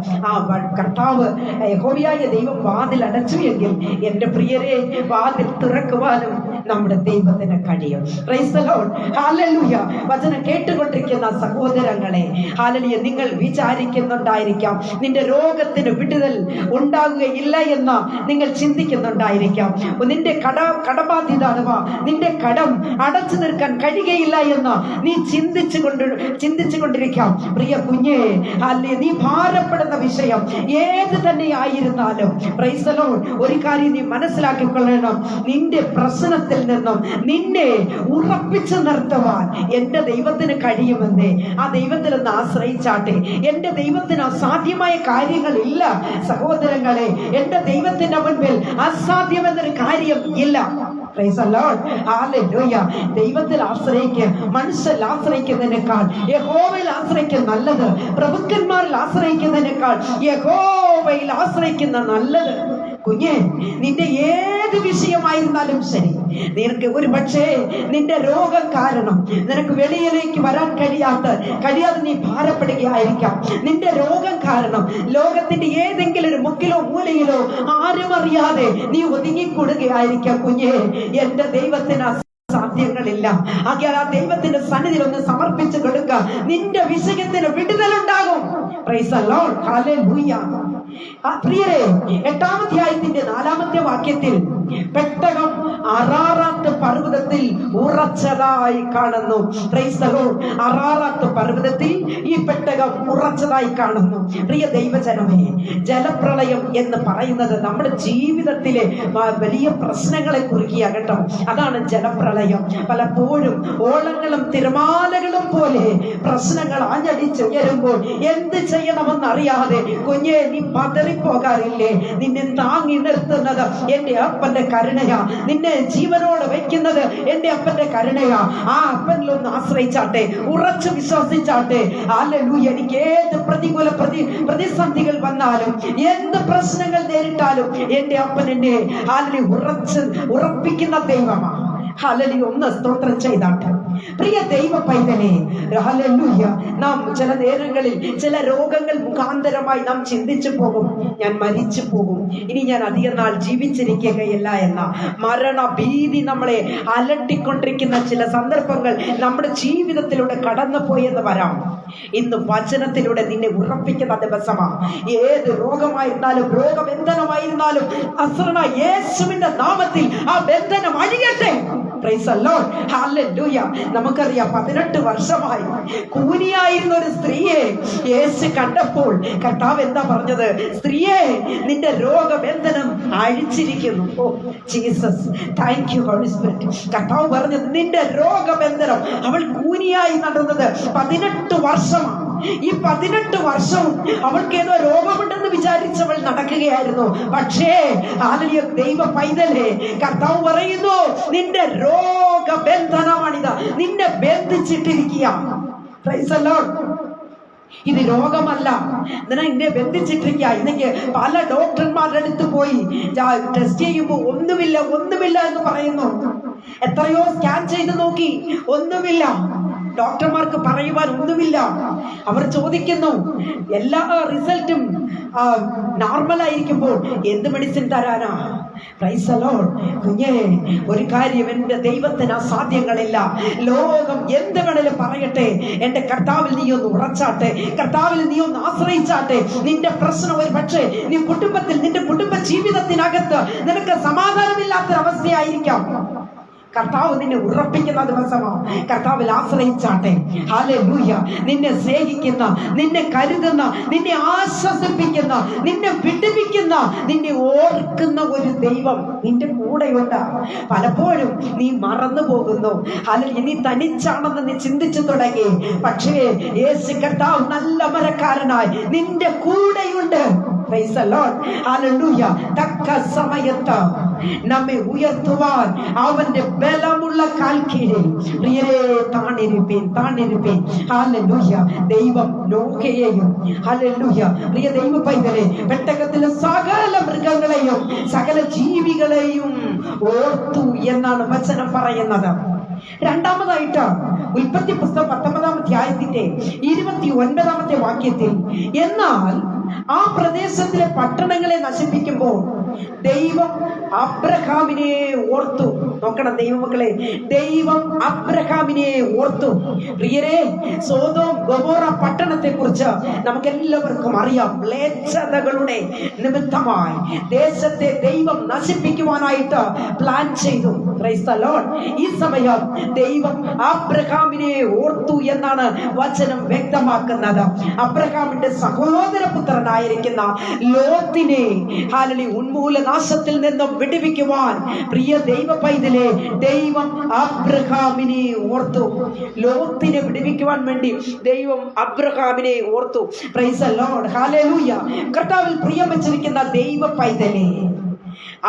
കർത്താവ് യഹോവയായ ദൈവം വാതിൽ അടച്ചു എങ്കിൽ എൻ്റെ പ്രിയരെ, വാതിൽ തുറക്കുവാനും നമ്മുടെ ദൈവത്തിന് കഴിയും. Price the lord. ഹല്ലേലൂയ. വചനം കേട്ടുകൊണ്ടിരിക്കുന്ന സഹോദരങ്ങളെ, ഹല്ലേലൂയ, നിങ്ങൾ വിചാരിക്കുന്നുണ്ടായിരിക്കാം നിന്റെ രോഗത്തിന് വിടുതൽ ഉണ്ടാകുകയില്ല എന്ന് നിങ്ങൾ ചിന്തിക്കുന്നുണ്ടായിരിക്കാം. നിന്റെ കടബാധ്യത അഥവാ നിന്റെ കടം അടച്ചു തീർക്കാൻ കഴിയുകയില്ല എന്ന് നീ ചിന്തിച്ചുകൊണ്ടിരിക്കാം. പ്രിയ കുഞ്ഞേ, അല്ലേ, നീ ഭാരപ്പെടുന്ന വിഷയം ഏത് തന്നെ ആയിരുന്നാലും, പ്രൈസ് ദി ലോർഡ്, ഒരു കാര്യം നീ മനസ്സിലാക്കിക്കൊള്ളണം, നിന്റെ പ്രശ്നത്തിൽ നിന്നും നിന്നെ ഉറപ്പിച്ചു നിർത്തുവാൻ എൻ്റെ ദൈവത്തിന് കഴിയുമെന്നേ. ആ ദൈവത്തിൽ നിന്ന് ആശ്രയിച്ചാട്ടെ. എൻ്റെ ദൈവത്തിന് അസാധ്യമായ കാര്യങ്ങളില്ല സഹോദരങ്ങളെ. എൻ്റെ ദൈവത്തിന്റെ മുൻപിൽ അസാധ്യമെന്നൊരു കാര്യം ഇല്ല. Price the lord. ഹല്ലേലൂയ. ദൈവത്തിൽ ആശ്രയിക്കുക, മനുഷ്യരിൽ ആശ്രയിക്കുന്നതിനേക്കാൾ യഹോവയിൽ ആശ്രയിക്കുന്ന നല്ലത്. പ്രഭുക്കന്മാരിൽ ആശ്രയിക്കുന്നതിനേക്കാൾ യഹോവയിൽ ആശ്രയിക്കുന്ന നല്ലത്. കുഞ്ഞെ, നിന്റെ ഏത് വിഷയമായിരുന്നാലും ശരി, നിനക്ക് ഒരു പക്ഷേ നിന്റെ രോഗം കാരണം നിനക്ക് വെളിയിലേക്ക് വരാൻ കഴിയാതെ നീ ഭാരപ്പെടുകയായിരിക്കാം. നിന്റെ രോഗം കാരണം ലോകത്തിന്റെ ഏതെങ്കിലും ഒരു മുക്കിലോ മൂലയിലോ ആരും അറിയാതെ നീ ഒതുങ്ങിക്കൂടുകയായിരിക്കാം. കുഞ്ഞെ, എന്റെ ദൈവത്തിന് സാധ്യങ്ങളില്ല. ആകയാൽ ആ ദൈവത്തിന്റെ സന്നിധിയിൽ ഒന്ന് സമർപ്പിച്ചു കൊടുക്കുക. നിന്റെ വിഷയത്തിന് വിടുതലുണ്ടാകും. Praise the lord. ഹല്ലേലൂയ. പ്രിയരെ, 8-ാം അധ്യായത്തിന്റെ 4-ാമത്തെ വാക്യത്തിൽ പെട്ടകം അറാറാത്ത് പർവ്വതത്തിൽ ഉറച്ചതായി കാണുന്നു. Price the Lord. അറാറാത്ത് പർവ്വതത്തിൽ ഈ പെട്ടകം ഉറച്ചതായി കാണുന്നു. പ്രിയ ദൈവജനമേ, ജലപ്രളയം എന്ന് പറയുന്നത് നമ്മുടെ ജീവിതത്തിലെ വലിയ പ്രശ്നങ്ങളെ കുറിക്കുക കേട്ടോ. അതാണ് ജലപ്രളയം. പലപ്പോഴും ഓളങ്ങളും തിരമാലകളും പോലെ പ്രശ്നങ്ങൾ ആഞ്ഞടിച്ചുയരുമ്പോൾ എന്ത് ചെയ്യണമെന്നറിയാതെ കുഞ്ഞെ നീ പതറിപ്പോകാറില്ലേ? നിന്നെ താങ്ങി നിർത്തുന്നത് എൻ്റെ അപ്പന്റെ കരുണയാ. നിന്നെ ജീവനോട് വയ്ക്കുന്നത് എൻ്റെ അപ്പന്റെ കരുണയാ. ആ അപ്പനിലൊന്ന് ആശ്രയിച്ചാട്ടെ, ഉറച്ചു വിശ്വസിച്ചാട്ടെ. ഹല്ലേലൂയ. എനിക്ക് ഏത് പ്രതികൂല പ്രതിസന്ധികൾ വന്നാലും, എന്ത് പ്രശ്നങ്ങൾ നേരിട്ടാലും എൻ്റെ അപ്പൻ എന്നെ ഉറപ്പിക്കുന്ന ദൈവമാണ്. ഹല്ലേലൂയ. ഒന്ന് സ്തോത്രം ചെയ്താട്ടെ. പ്രിയ ദൈവ പൈതലേ, ഹല്ലേലൂയ, നാം ചില നേരങ്ങളിൽ ചില രോഗങ്ങൾ മുഖാന്തരമായി നാം ചിന്തിച്ചു പോകും, ഞാൻ മരിച്ചു പോകും, ഇനി ഞാൻ അധികം നാൾ ജീവിച്ചിരിക്കുകയില്ല എന്ന മരണഭീതി നമ്മളെ അലട്ടിക്കൊണ്ടിരിക്കുന്ന ചില സന്ദർഭങ്ങൾ നമ്മുടെ ജീവിതത്തിലൂടെ കടന്നു പോയെന്ന് വരാം. ഇന്ന് വചനത്തിലൂടെ നിന്നെ ഉറപ്പിക്കുന്ന ദിവസമാണ്. ഏത് രോഗമായിരുന്നാലും, രോഗബന്ധനമായിരുന്നാലും, അസ്രന യേശുവിന്റെ നാമത്തിൽ ആ ബന്ധനം അഴിയട്ടെ. Praise the lord. ഹല്ലേലൂയ. നമുക്കറിയാം, 18 വർഷമായി കൂനിയായിരുന്ന ഒരു സ്ത്രീയെ യേശു കണ്ടപ്പോൾ കർത്താവ് എന്താ പറഞ്ഞത്? സ്ത്രീയെ, നിന്റെ രോഗബന്ധനം അഴിച്ചിരിക്കുന്നു. Oh Jesus, thank you holy spirit. കർത്താവ് പറഞ്ഞത് നിന്റെ രോഗബന്ധനം, അവൾ കൂനിയായി നടന്നത് 18 വർഷമാണ്. ഈ 18 വർഷവും അവൾക്ക് ഏതോ രോഗമുണ്ടെന്ന് വിചാരിച്ചവൾ നടക്കുകയായിരുന്നു. പക്ഷേ ഹല്ലേലൂയ, ദൈവ പൈതലേ, കർത്താവ് പറയുന്നു നിന്റെ രോഗബന്ധനമാണിത്, നിന്നെ ബന്ധിച്ചിട്ടിരിക്കുക. Price the Lord. ഇത് രോഗമല്ല, നിന്നെ ബന്ധിച്ചിട്ടിരിക്കുക. ഇന്നേക്ക് പല ഡോക്ടർമാരുടെ അടുത്ത് പോയി ടെസ്റ്റ് ചെയ്യുമ്പോൾ ഒന്നുമില്ല എന്ന് പറയുന്നു. എത്രയോ സ്കാൻ ചെയ്ത് നോക്കി, ഒന്നുമില്ല. ഡോക്ടർമാർക്ക് പറയുവാൻ ഒന്നുമില്ല. അവർ ചോദിക്കുന്നു, എല്ലാ റിസൾട്ടും നോർമലായിരിക്കുമ്പോൾ എന്ത് മെഡിസിൻ തരാനാ? Praise the lord. കുഞ്ഞേ, ഒരു കാര്യം, എൻ്റെ ദൈവത്തിന് അസാധ്യങ്ങളില്ല. ലോകം എന്ത് വേണേലും പറയട്ടെ, എൻ്റെ കർത്താവിൽ നീ ഒന്ന് ഉറച്ചാട്ടെ, കർത്താവിൽ നീ ഒന്ന് ആശ്രയിച്ചാട്ടെ. നിന്റെ പ്രശ്നം ഒരു പക്ഷേ നീ കുടുംബത്തിൽ, നിന്റെ കുടുംബ ജീവിതത്തിനകത്ത് നിനക്ക് സമാധാനമില്ലാത്തൊരവസ്ഥയായിരിക്കാം. കർത്താവ് നിന്നെ ഉറപ്പിക്കുന്ന ദിവസമാണ്. കർത്താവിൽ ആശ്രയിച്ചാട്ടെ. ഹല്ലേലൂയ. നിന്നെ സ്നേഹിക്കുന്ന, നിന്നെ കരുതുന്ന, നിന്നെ ആശ്വസിപ്പിക്കുന്ന, നിന്നെ വിടുവിക്കുന്ന, നിന്നെ ഓർക്കുന്ന ഒരു ദൈവം നിന്റെ കൂടെയുണ്ട്. പലപ്പോഴും നീ മറന്നു പോകുന്നു. അല്ലെങ്കിൽ നീ തനിച്ചാണെന്ന് നീ ചിന്തിച്ചു തുടങ്ങി. പക്ഷേ യേശു കർത്താവ് നല്ല മരക്കാരനായി നിന്റെ കൂടെയുണ്ട്. Praise the Lord. Hallelujah. തക്ക സമയത്ത് നമ്മെ ഉയർത്തുവാൻ അവന്റെ ബലമുള്ള കാൽക്കീഴിൽ പ്രിയരെ താണിരിപ്പീൻ. ഹല്ലേലൂയ. ദൈവം നോഹയെയും, ഹല്ലേലൂയ, പ്രിയ ദൈവ പൈതലെ, പെട്ടകത്തിലെ സകല മൃഗങ്ങളെയും സകല ജീവികളെയും ഓർത്തു എന്നാണ് വചനം പറയുന്നത്. രണ്ടാമതായിട്ട് ഉൽപ്പത്തി പുസ്തകം 19-ാം അധ്യായത്തിന്റെ 29-ാമത്തെ വാക്യത്തിൽ, എന്നാൽ ആ പ്രദേശത്തിലെ പട്ടണങ്ങളെ നശിപ്പിക്കുമ്പോൾ ദൈവം അബ്രഹാമിനെ ഓർത്തു. നോക്കണം ദൈവമക്കളെ, ദൈവം അബ്രഹാമിനെ ഓർത്തു. പ്രിയരെ, സോദോം ഗൊമോറ പട്ടണത്തെ കുറിച്ച് നമുക്കെല്ലാവർക്കും അറിയാം. മ്ലേച്ഛതകളുടെ നിമിത്തമായി ദേശത്തെ ദൈവം നശിപ്പിക്കുവാനായിട്ട് പ്ലാൻ ചെയ്തു. Price the Lord. ഈ സമയം ദൈവം അബ്രഹാമിനെ ഓർത്തു എന്നാണ് വചനം വ്യക്തമാക്കുന്നത്. അബ്രഹാമിന്റെ സഹോദരപുത്രനായിരിക്കുന്ന ലോത്തിനെ ഉന്മൂലനാശത്തിൽ നിന്നും വിടുവിക്കുവാൻ പ്രിയ ദൈവ പൈതലെ ദൈവം അബ്രഹാമിനെ ഓർത്തു. ലോത്തിനെ വിടുവിക്കുവാൻ വേണ്ടി ദൈവം അബ്രഹാമിനെ ഓർത്തു. Price the lord. ഹല്ലേലൂയ. കർത്താവിൽ പ്രിയം വെച്ചിരിക്കുന്ന ദൈവ പൈതലെ,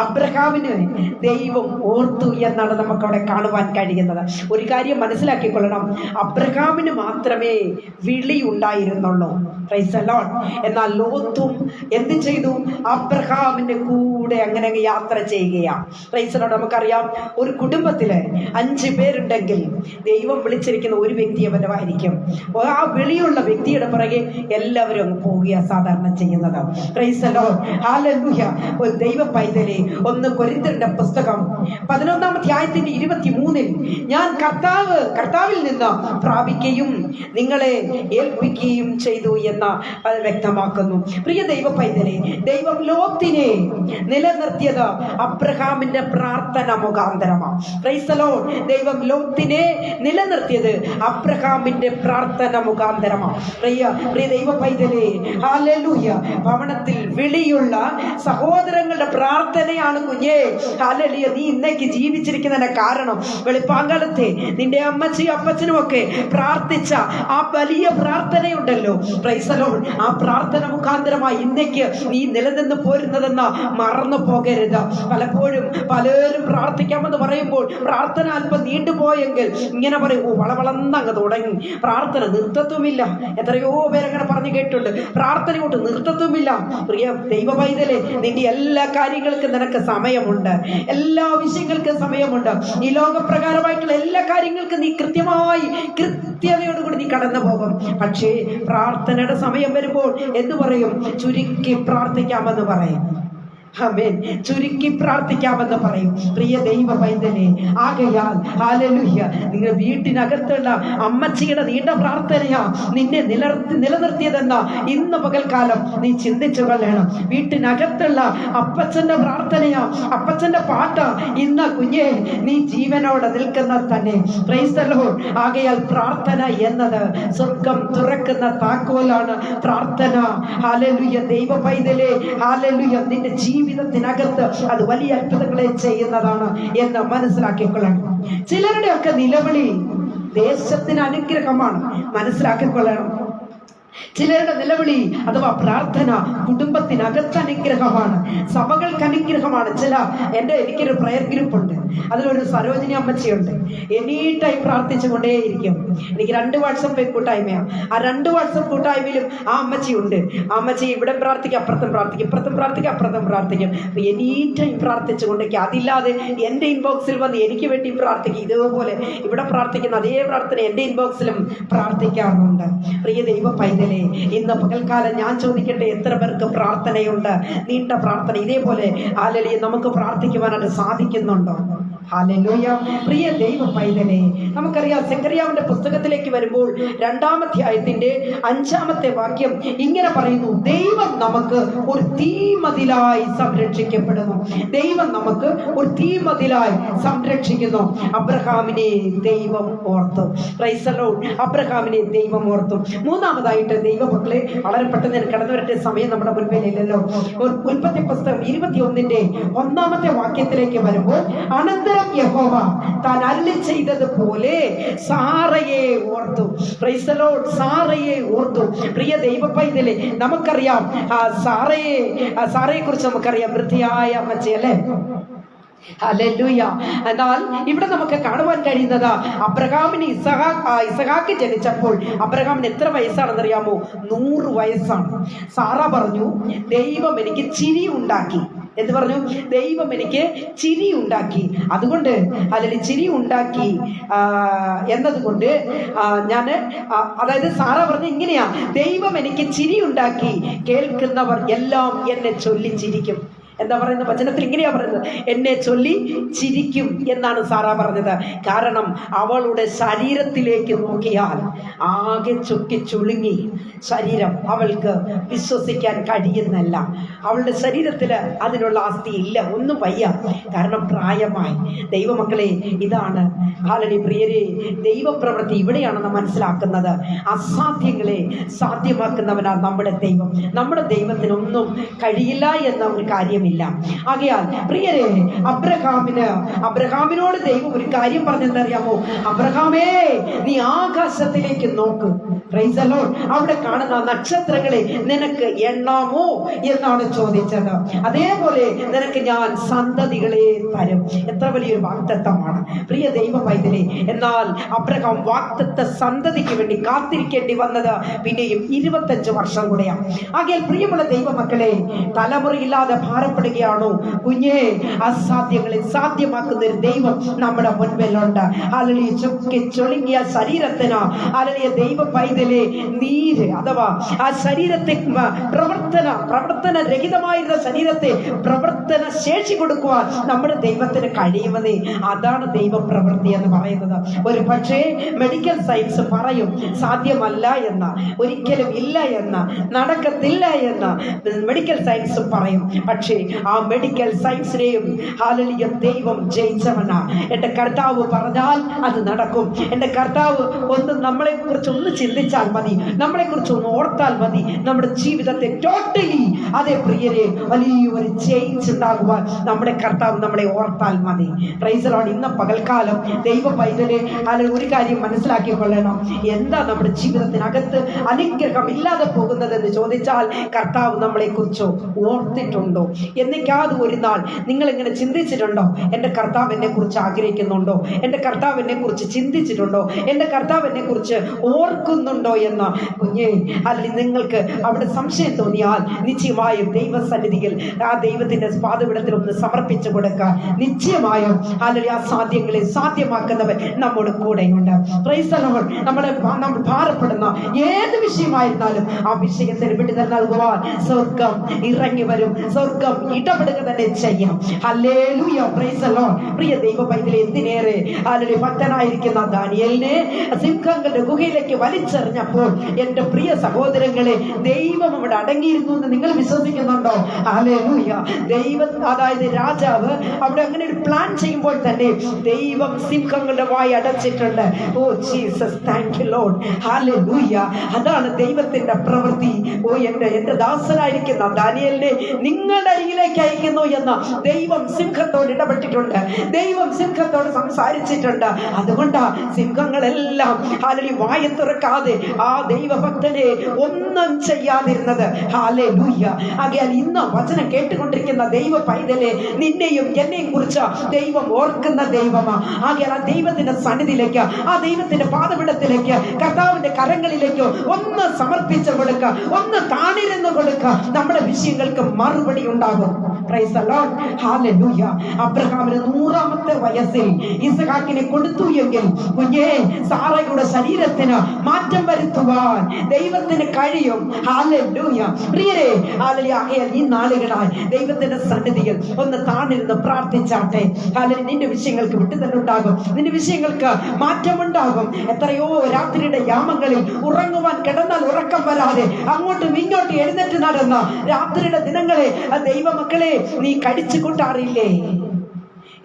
അബ്രഹാമിന് ദൈവം ഓർത്തു എന്നാണ് നമുക്ക് അവിടെ കാണുവാൻ കഴിയുന്നത്. ഒരു കാര്യം മനസ്സിലാക്കിക്കൊള്ളണം, അബ്രഹാമിന് മാത്രമേ വിളി ഉണ്ടായിരുന്നുള്ളൂ. Price the Lord. എന്നാൽ ലോത്തും എന്ത് ചെയ്തു? അബ്രഹാമിന്റെ കൂടെ അങ്ങനെ യാത്ര ചെയ്യുകയാണ്. Price the lord. നമുക്കറിയാം, ഒരു കുടുംബത്തില് 5 പേരുണ്ടെങ്കിൽ ദൈവം വിളിച്ചിരിക്കുന്ന ഒരു വ്യക്തി അവരുമായിരിക്കും. ആ വിളിയുള്ള വ്യക്തിയുടെ പിറകെ എല്ലാവരും അങ്ങ് പോവുകയാണ് സാധാരണ ചെയ്യുന്നത്. Price the lord. ഹല്ലേലൂയ. ഒരു ദൈവ പൈതലെ, 1 കൊരിന്ത്യരുടെ പുസ്തകം 11-ാം അധ്യായത്തിന്റെ 23-ൽ, ഞാൻ കർത്താവിൽ നിന്ന് പ്രാപിക്കുകയും നിങ്ങളെ ഏൽപ്പിക്കുകയും ചെയ്തു എന്ന് വ്യക്തമാക്കുന്നു. പ്രിയ ദൈവ പൈതലെ, ദൈവം ലോത്തിനെ നിലനിർത്തിയത് അബ്രഹാമിന്റെ പ്രാർത്ഥന മുഖാന്തരമാണ്. Price the Lord. ദൈവം ലോത്തിനെ നിലനിർത്തിയത് അബ്രഹാമിന്റെ പ്രാർത്ഥന മുഖാന്തരമാണ്. പ്രിയ ദൈവ പൈതലെ, ഹല്ലേലൂയ. ഭവനത്തിൽ വിളിയുള്ള സഹോദരങ്ങളുടെ പ്രാർത്ഥനയാണ് കുഞ്ഞേ. ഹല്ലേലൂയ. നീ ഇന്നേക്ക് ജീവിച്ചിരിക്കുന്നതിന്റെ കാരണം വെളിപ്പാങ്കാലത്തെ നിന്റെ അമ്മച്ചിയും അപ്പച്ചനും ഒക്കെ പ്രാർത്ഥിച്ച ആ വലിയ പ്രാർത്ഥനയുണ്ടല്ലോ. Price the Lord. ആ പ്രാർത്ഥന മുഖാന്തരമായി ഇന്നേക്ക് നീ നിലനിന്ന് പോരുന്നതെന്ന് മറന്നു പോകരുത്. പലപ്പോഴും പലരും പ്രാർത്ഥിക്കാമെന്ന് പറയുമ്പോൾ പ്രാർത്ഥന അല്പം നീണ്ടുപോയെങ്കിൽ ഇങ്ങനെ പറയും, വളവളന്നങ്ങ് തുടങ്ങി, പ്രാർത്ഥന നിർത്തത്വമില്ല. എത്രയോ പേരങ്ങനെ പറഞ്ഞു കേട്ടിട്ടുണ്ട്, പ്രാർത്ഥന കൊണ്ട് നിർത്തത്വമില്ല. പ്രിയ ദൈവ പൈതലെ, നിന്റെ എല്ലാ കാര്യങ്ങൾക്കും നിനക്ക് സമയമുണ്ട്. എല്ലാ വിഷയങ്ങൾക്കും സമയമുണ്ട്. ഈ ലോകപ്രകാരമായിട്ടുള്ള എല്ലാ കാര്യങ്ങൾക്കും നീ കൃത്യതയോടുകൂടി നീ കടന്നു പോകും. പക്ഷേ പ്രാർത്ഥനയുടെ സമയം വരുമ്പോൾ എന്തു പറയും? ചുരുക്കി പ്രാർത്ഥിക്കാമെന്ന് പറയും. ആമേൻ. ചുരുക്കി പ്രാർത്ഥിക്കാമെന്ന് പറയും. പ്രിയ ദൈവ പൈതലെ, ആകയാൽ ഹല്ലേലൂയ, നിങ്ങൾ വീട്ടിനകത്തുള്ള അമ്മച്ചിയുടെ നീണ്ട പ്രാർത്ഥനയാ നിന്നെ നിലനിർത്തിയതെന്ന ഇന്ന് പകൽക്കാലം നീ ചിന്തിച്ചു കൊള്ളണം. വീട്ടിനകത്തുള്ള അപ്പച്ചന്റെ പ്രാർത്ഥനയാ, അപ്പച്ചന്റെ പാട്ടാ ഇന്ന് കുഞ്ഞെ നീ ജീവനോടെ നിൽക്കുന്ന തന്നെ. Price the Lord. ആകയാൽ പ്രാർത്ഥന എന്നത് സ്വർഗം തുറക്കുന്ന താക്കോലാണ്. പ്രാർത്ഥന, ഹല്ലേലൂയ, ദൈവ പൈതലെ, ഹല്ലേലൂയ, നിന്റെ ജീവിതത്തിനകത്ത് അത് വലിയ അത്ഭുതങ്ങളെ ചെയ്യുന്നതാണ് എന്ന് മനസ്സിലാക്കിക്കൊള്ളണം. ചിലരുടെയൊക്കെ നിലവിളി ദേശത്തിന് അനുഗ്രഹമാണ്, മനസ്സിലാക്കിക്കൊള്ളണം. ചിലരുടെ നിലവിളി അഥവാ പ്രാർത്ഥന കുടുംബത്തിനകത്ത് അനുഗ്രഹമാണ്, സഭകൾക്ക് അനുഗ്രഹമാണ്. എനിക്കൊരു പ്രയർ ഗ്രൂപ്പ് ഉണ്ട്, അതിലൊരു സരോജിനി അമ്മച്ചിയുണ്ട്. എനി ടൈം പ്രാർത്ഥിച്ചുകൊണ്ടേയിരിക്കും. എനിക്ക് 2 വാട്സപ്പ് കൂട്ടായ്മയാണ്. ആ 2 വാട്സപ്പ് കൂട്ടായ്മയിലും ആ അമ്മച്ചി ഉണ്ട്. ആ അമ്മച്ചി ഇവിടെ പ്രാർത്ഥിക്കും, അപ്പുറത്തും പ്രാർത്ഥിക്കും, ഇപ്പുറത്തും പ്രാർത്ഥിക്കും, അപ്പുറത്തും പ്രാർത്ഥിക്കും. എനി ടൈം പ്രാർത്ഥിച്ചുകൊണ്ടേക്കും. അതില്ലാതെ എൻ്റെ ഇൻബോക്സിൽ വന്ന് എനിക്ക് വേണ്ടി പ്രാർത്ഥിക്കും. ഇതേപോലെ ഇവിടെ പ്രാർത്ഥിക്കുന്ന അതേ പ്രാർത്ഥന എൻ്റെ ഇൻബോക്സിലും പ്രാർത്ഥിക്കാറുണ്ട്. പ്രിയ ദൈവ പൈതലെ, ഇന്ന് പകൽക്കാലം ഞാൻ ചോദിക്കട്ടെ, എത്ര പേർക്ക് പ്രാർത്ഥനയുണ്ട്? നീണ്ട പ്രാർത്ഥന ഇതേപോലെ ഹല്ലേലൂയ നമുക്ക് പ്രാർത്ഥിക്കുവാനായിട്ട് സാധിക്കുന്നുണ്ടോ? ഹല്ലേലൂയ. പ്രിയ ദൈവ പൈതലെ, നമുക്കറിയാം സെഖര്യാവിന്റെ പുസ്തകത്തിലേക്ക് വരുമ്പോൾ 2-ാം അധ്യായത്തിന്റെ 5-ാമത്തെ വാക്യം ഇങ്ങനെ പറയുന്നു, ദൈവം നമുക്ക് ഒരു തീമതിലായി സംരക്ഷിക്കപ്പെടുന്നു. ദൈവം നമുക്ക് ഒരു തീമതിലായി സംരക്ഷിക്കുന്നു. അബ്രഹാമിനെ ദൈവം ഓർത്തു. Price the Lord. അബ്രഹാമിനെ ദൈവം ഓർത്തു. മൂന്നാമതായിട്ട് ദൈവമക്കളെ, വളരെ പെട്ടെന്ന് കടന്നു വരട്ടെ, സമയം നമ്മുടെ മുൻപിലില്ലല്ലോ. ഉൽപ്പത്തി പുസ്തകം 21-ന്റെ 1-ാമത്തെ വാക്യത്തിലേക്ക് വരുമ്പോൾ, അനന്തരം യഹോവ താൻ അരുളി ചെയ്തതുപോലെ സാറയെ ഓർത്തു. Price the Lord. സാറയെ ഓർത്തു. പ്രിയ ദൈവ പൈതലേ, നമുക്കറിയാം സാറയെ കുറിച്ച് നമുക്കറിയാം, വൃത്തിയായ അമ്മച്ചയല്ലേ. ഹല്ലേലൂയ. എന്നാൽ ഇവിടെ നമുക്ക് കാണുവാൻ കഴിയുന്നത്, അബ്രഹാമിന് ഇസഹാക്ക് ജനിച്ചപ്പോൾ അബ്രഹാമിന് എത്ര വയസ്സാണെന്നറിയാമോ? 100 വയസ്സാണ്. സാറ പറഞ്ഞു, ദൈവം എനിക്ക് ചിരി ഉണ്ടാക്കി എന്ന് പറഞ്ഞു. ദൈവം എനിക്ക് ചിരി ഉണ്ടാക്കി. അതുകൊണ്ട് അല്ലെങ്കിൽ ചിരി ഉണ്ടാക്കി എന്നതുകൊണ്ട് അതായത് സാറ പറഞ്ഞു ഇങ്ങനെയാ, ദൈവം എനിക്ക് ചിരി ഉണ്ടാക്കി, കേൾക്കുന്നവർ എല്ലാം എന്നെ ചൊല്ലി ചിരിക്കും. എന്താ പറയുന്നത്? വചനത്തിൽ ഇങ്ങനെയാ പറയുന്നത്, എന്നെ ചൊല്ലി ചിരിക്കും എന്നാണ് സാറ പറഞ്ഞത്. കാരണം അവളുടെ ശരീരത്തിലേക്ക് നോക്കിയാൽ ആകെ ചുളുങ്ങി ശരീരം. അവൾക്ക് വിശ്വസിക്കാൻ കഴിയുന്നല്ല. അവളുടെ ശരീരത്തിൽ അതിനുള്ള ആസ്തി ഇല്ല, ഒന്നും വയ്യ, കാരണം പ്രായമായി. ദൈവമക്കളെ, ഇതാണ് ഹാലലി പ്രിയരെ, ദൈവപ്രവൃത്തി ഇവിടെയാണ് നാം മനസ്സിലാക്കുന്നത്. അസാധ്യങ്ങളെ സാധ്യമാക്കുന്നവനാണ് നമ്മുടെ ദൈവം. നമ്മുടെ ദൈവത്തിനൊന്നും കഴിയില്ല എന്ന ഒരു കാര്യമില്ല. ആകയാൽ പ്രിയരെ, അബ്രഹാമിനോട് ദൈവം ഒരു കാര്യം പറഞ്ഞെന്തറിയാമോ? അബ്രഹാമേ, നീ ആകാശത്തിലേക്ക് നോക്ക്. Price the Lord. അവിടെ കാണുന്ന നക്ഷത്രങ്ങളെ നിനക്ക് എണ്ണാമോ എന്നാണ് ചോദിച്ചത്. അതേപോലെ നിനക്ക് ഞാൻ സന്തതികളെ തരും. എത്ര വലിയൊരു വാഗ്ദത്തമാണ് പ്രിയ ദൈവ പൈതലേ. എന്നാൽ അബ്രഹാം വാഗ്ദത്ത സന്തതിക്ക് വേണ്ടി കാത്തിരിക്കേണ്ടി വന്നത് പിന്നെയും 25 വർഷം കൂടെയാണ്. ആകയാൽ പ്രിയമുള്ള ദൈവമക്കളെ, തലമുറയില്ലാതെ ഭാരപ്പെടുകയാണോ? കുഞ്ഞേ, അസാധ്യങ്ങളെ സാധ്യമാക്കുന്ന ഒരു ദൈവം നമ്മുടെ മുൻപിലുണ്ട്. ഹല്ലേലൂയ. ചുളുങ്ങിയ ശരീരത്തിന് ഹല്ലേലൂയ ദൈവ പൈതലേ, നീര് അഥവാ ആ ശരീരത്തെ പ്രവർത്തന രഹിതമായിരുന്ന ശരീരത്തെ പ്രവർത്തന ശേഷി കൊടുക്കുവാൻ നമ്മുടെ ദൈവത്തിന് കഴിയുമെന്നേ. അതാണ് ദൈവപ്രവൃത്തി എന്ന് പറയുന്നത്. ഒരു പക്ഷേ മെഡിക്കൽ സയൻസ് പറയും സാധ്യമല്ല എന്ന്, ഒരിക്കലും ഇല്ല എന്ന്, നടക്കത്തില്ല എന്ന് മെഡിക്കൽ സയൻസ് പറയും. പക്ഷേ ആ മെഡിക്കൽ സയൻസിനെയും ഹല്ലേലൂയ ദൈവം ജയിച്ചവനാ. എൻ്റെ കർത്താവ് പറഞ്ഞാൽ അത് നടക്കും. എൻ്റെ കർത്താവ് നമ്മളെ കുറിച്ച് ഒന്ന് ചിന്തിച്ചാൽ മതി, നമ്മളെ കുറിച്ച് ഒന്ന് ഓർത്താൽ മതി, നമ്മുടെ ജീവിതത്തെ ടോട്ടലി അതേ പ്രിയരെ വലിയൊരു ചേഞ്ച് ഉണ്ടാകുവാൻ നമ്മുടെ കർത്താവ് നമ്മളെ ഓർത്താൽ മതി. Price the Lord. ഇന്ന് പകൽക്കാലം ദൈവ പൈതലെ അല്ലെങ്കിൽ ഒരു കാര്യം മനസ്സിലാക്കിക്കൊള്ളണം. എന്താ നമ്മുടെ ജീവിതത്തിനകത്ത് അനുഗ്രഹം ഇല്ലാതെ പോകുന്നതെന്ന് ചോദിച്ചാൽ, കർത്താവ് നമ്മളെ കുറിച്ചോ ഓർത്തിട്ടുണ്ടോ? എന്നേക്കാതെ ഒരു നാൾ നിങ്ങൾ ഇങ്ങനെ ചിന്തിച്ചിട്ടുണ്ടോ? എൻ്റെ കർത്താവ് എന്നെ കുറിച്ച് ആഗ്രഹിക്കുന്നുണ്ടോ? എൻ്റെ കർത്താവ് എന്നെ കുറിച്ച് ചിന്തിച്ചിട്ടുണ്ടോ? എൻ്റെ കർത്താവ് എന്നെ കുറിച്ച് ഓർക്കുന്നുണ്ടോ എന്ന് കുഞ്ഞേ, അല്ലെങ്കിൽ നിങ്ങൾക്ക് അവിടെ സംശയം തോന്നിയാൽ നിശ്ചയമായും ദൈവസന്നിധിയിൽ ആ ദൈവത്തിന്റെ പാദപീഠത്തിൽ ഒന്ന് സമർപ്പിച്ചു കൊടുക്കുക. നിശ്ചയമായും അല്ലെങ്കിൽ ആ സാധ്യങ്ങളെ സാധ്യമാക്കുന്നവൻ നമ്മുടെ കൂടെയുണ്ട്. Price the Lord. നമ്മൾ ഭാരപ്പെടുന്ന ഏത് വിഷയമായിരുന്നാലും ആ വിഷയത്തിന് വിടുതൽ നൽകുവാൻ സ്വർഗം ഇറങ്ങി വരും. സ്വർഗം ഇടപെടുക തന്നെ ചെയ്യാം. ഹല്ലേലൂയ. Praise the lord. പ്രിയ ദൈവ പൈതലേ, എന്തിനേറെ ഹല്ലേലൂയ ഭക്തനായിരിക്കുന്ന ദാനിയേലിനെ സിംഹങ്ങളുടെ ഗുഹയിലേക്ക് വലിച്ചെറിഞ്ഞപ്പോൾ എൻ്റെ പ്രിയ സഹോദരങ്ങളെ, ദൈവം അവിടെ അടങ്ങിയിരുന്നു എന്ന് നിങ്ങൾ വിശ്വസിക്കുന്നുണ്ടോ? ഹല്ലേലൂയ. ദൈവം, അതായത് രാജാവ് അവിടെ അങ്ങനെ ഒരു പ്ലാൻ ചെയ്യുമ്പോൾ തന്നെ ദൈവം സിംഹങ്ങളുടെ വായി അടച്ചിട്ടുണ്ട്. Oh Jesus, thank you lord. Hallelujah. അതാണ് ദൈവത്തിന്റെ പ്രവൃത്തി. ഓ എൻ്റെ ദാസനായിരിക്കുന്ന ദാനിയേലിനെ നിങ്ങളുടെ അരികിലേക്ക് അയക്കുന്നു എന്ന് ദൈവം സിംഹത്തോട് ഇടപെട്ടിട്ടുണ്ട്. ദൈവം സിംഹത്തോട് സംസാരിച്ചിട്ടുണ്ട്. അതുകൊണ്ടാ സിംഹങ്ങളെല്ലാം ഹല്ലേലൂയ വായ തുറക്കാതെ ആ ദൈവഭക്തനെ ഒന്നും ചെയ്യാതിരുന്നത്. ഹല്ലേലൂയ. ആകയാൽ ഇന്ന് വചനം കേട്ടുകൊണ്ടിരിക്കുന്ന ദൈവ പൈതലെ, നിന്നെയും എന്നെയും കുറിച്ച് ദൈവം ഓർക്കുന്ന ദൈവമാ. ആകയാൽ ആ ദൈവത്തിന്റെ സന്നിധിയിലേക്ക്, ആ ദൈവത്തിന്റെ പാദപീഠത്തിലേക്ക്, കർത്താവിന്റെ കരങ്ങളിലേക്ക് ഒന്ന് സമർപ്പിച്ചു കൊടുക്കുക, ഒന്ന് താണിരുന്ന് കൊടുക്കുക. നമ്മുടെ വിഷയങ്ങൾക്ക് മറുപടി ഉണ്ടാകും. Praise the lord. ഹല്ലേലൂയ. അബ്രഹാമിന് 100ാമത്തെ വയസ്സിൽ ഇസഹാക്കിനെ കൊടുത്തു എങ്കിൽ കുഞ്ഞേ സാറയുടെ ശരീരത്തിന് മാറ്റം വരുത്തുവാൻ ദൈവത്തിന് കഴിയും. ഹല്ലേലൂയ. പ്രിയരെ, ഹല്ലേലൂയ. ഈ നാളുകളായി ദൈവത്തിന്റെ സന്നിധിയിൽ ഒന്ന് താണിരുന്ന് പ്രാർത്ഥിച്ചാട്ടെ. ഹല്ലേലൂയ. നിന്റെ വിഷയങ്ങൾക്ക് വിട്ടുതലുണ്ടാകും, നിന്റെ വിഷയങ്ങൾക്ക് മാറ്റമുണ്ടാകും. എത്രയോ രാത്രിയുടെ യാമങ്ങളിൽ ഉറങ്ങുവാൻ കിടന്നാൽ ഉറക്കം വരാതെ അങ്ങോട്ടും ഇങ്ങോട്ടും എഴുന്നേറ്റ് നടന്ന രാത്രിയുടെ ദിനങ്ങളെ ദൈവമക്കളെ നീ കടിച്ചു കൂട്ടാറില്ലേ?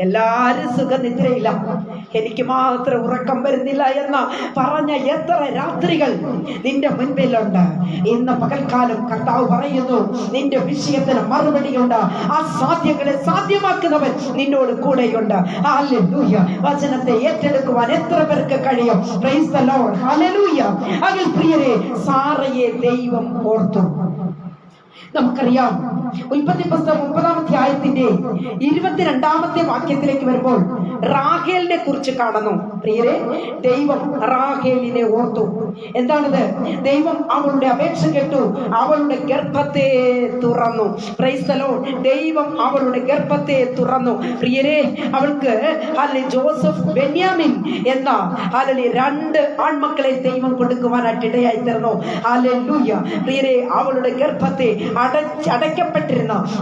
എല്ലാരും സുഖനിദ്രയില്ല, എനിക്ക് മാത്രം ഉറക്കം വരുന്നില്ല എന്ന പറഞ്ഞ എത്ര രാത്രികൾ നിന്റെ മുൻപിലുണ്ട്. ഇന്ന് പകൽക്കാലം കർത്താവ് പറയുന്നു, നിന്റെ വിഷയത്തിന് മറുപടിയുണ്ട്. ആ സാധ്യങ്ങളെ സാധ്യമാക്കുന്നവൻ നിന്നോട് കൂടെയുണ്ട്. ഹല്ലേലൂയ. വചനത്തെ ഏറ്റെടുക്കുവാൻ എത്ര പേർക്ക് കഴിയും? Price the lord. ഹല്ലേലൂയ. അതിൽ പ്രിയരെ, സാറയെ ദൈവം ഓർത്തു. നമുക്കറിയാം, ഉൽപ്പത്തി പുസ്തകം 30-ാം അധ്യായത്തിന്റെ 22-ാമത്തെ വാക്യത്തിലേക്ക് വരുമ്പോൾ റാഹേലിനെ കുറിച്ച് കാണുന്നു. പ്രിയരെ, ദൈവം റാഹേലിനെ ഓർത്തു. എന്താണത്? ദൈവം അവളുടെ അപേക്ഷ കേട്ടു, അവളുടെ ഗർഭത്തെ തുറന്നു. Price the Lord. ദൈവം അവളുടെ ഗർഭത്തെ തുറന്നു. പ്രിയരെ, അവൾക്ക് ജോസഫ്, ബെന്യാമിൻ എന്ന 2 ആൺമക്കളെ ദൈവം കൊടുക്കുവാനായിട്ട് ഇടയായി തീർന്നു. ഹല്ലേലൂയ. പ്രിയരെ, അവളുടെ ഗർഭത്തെ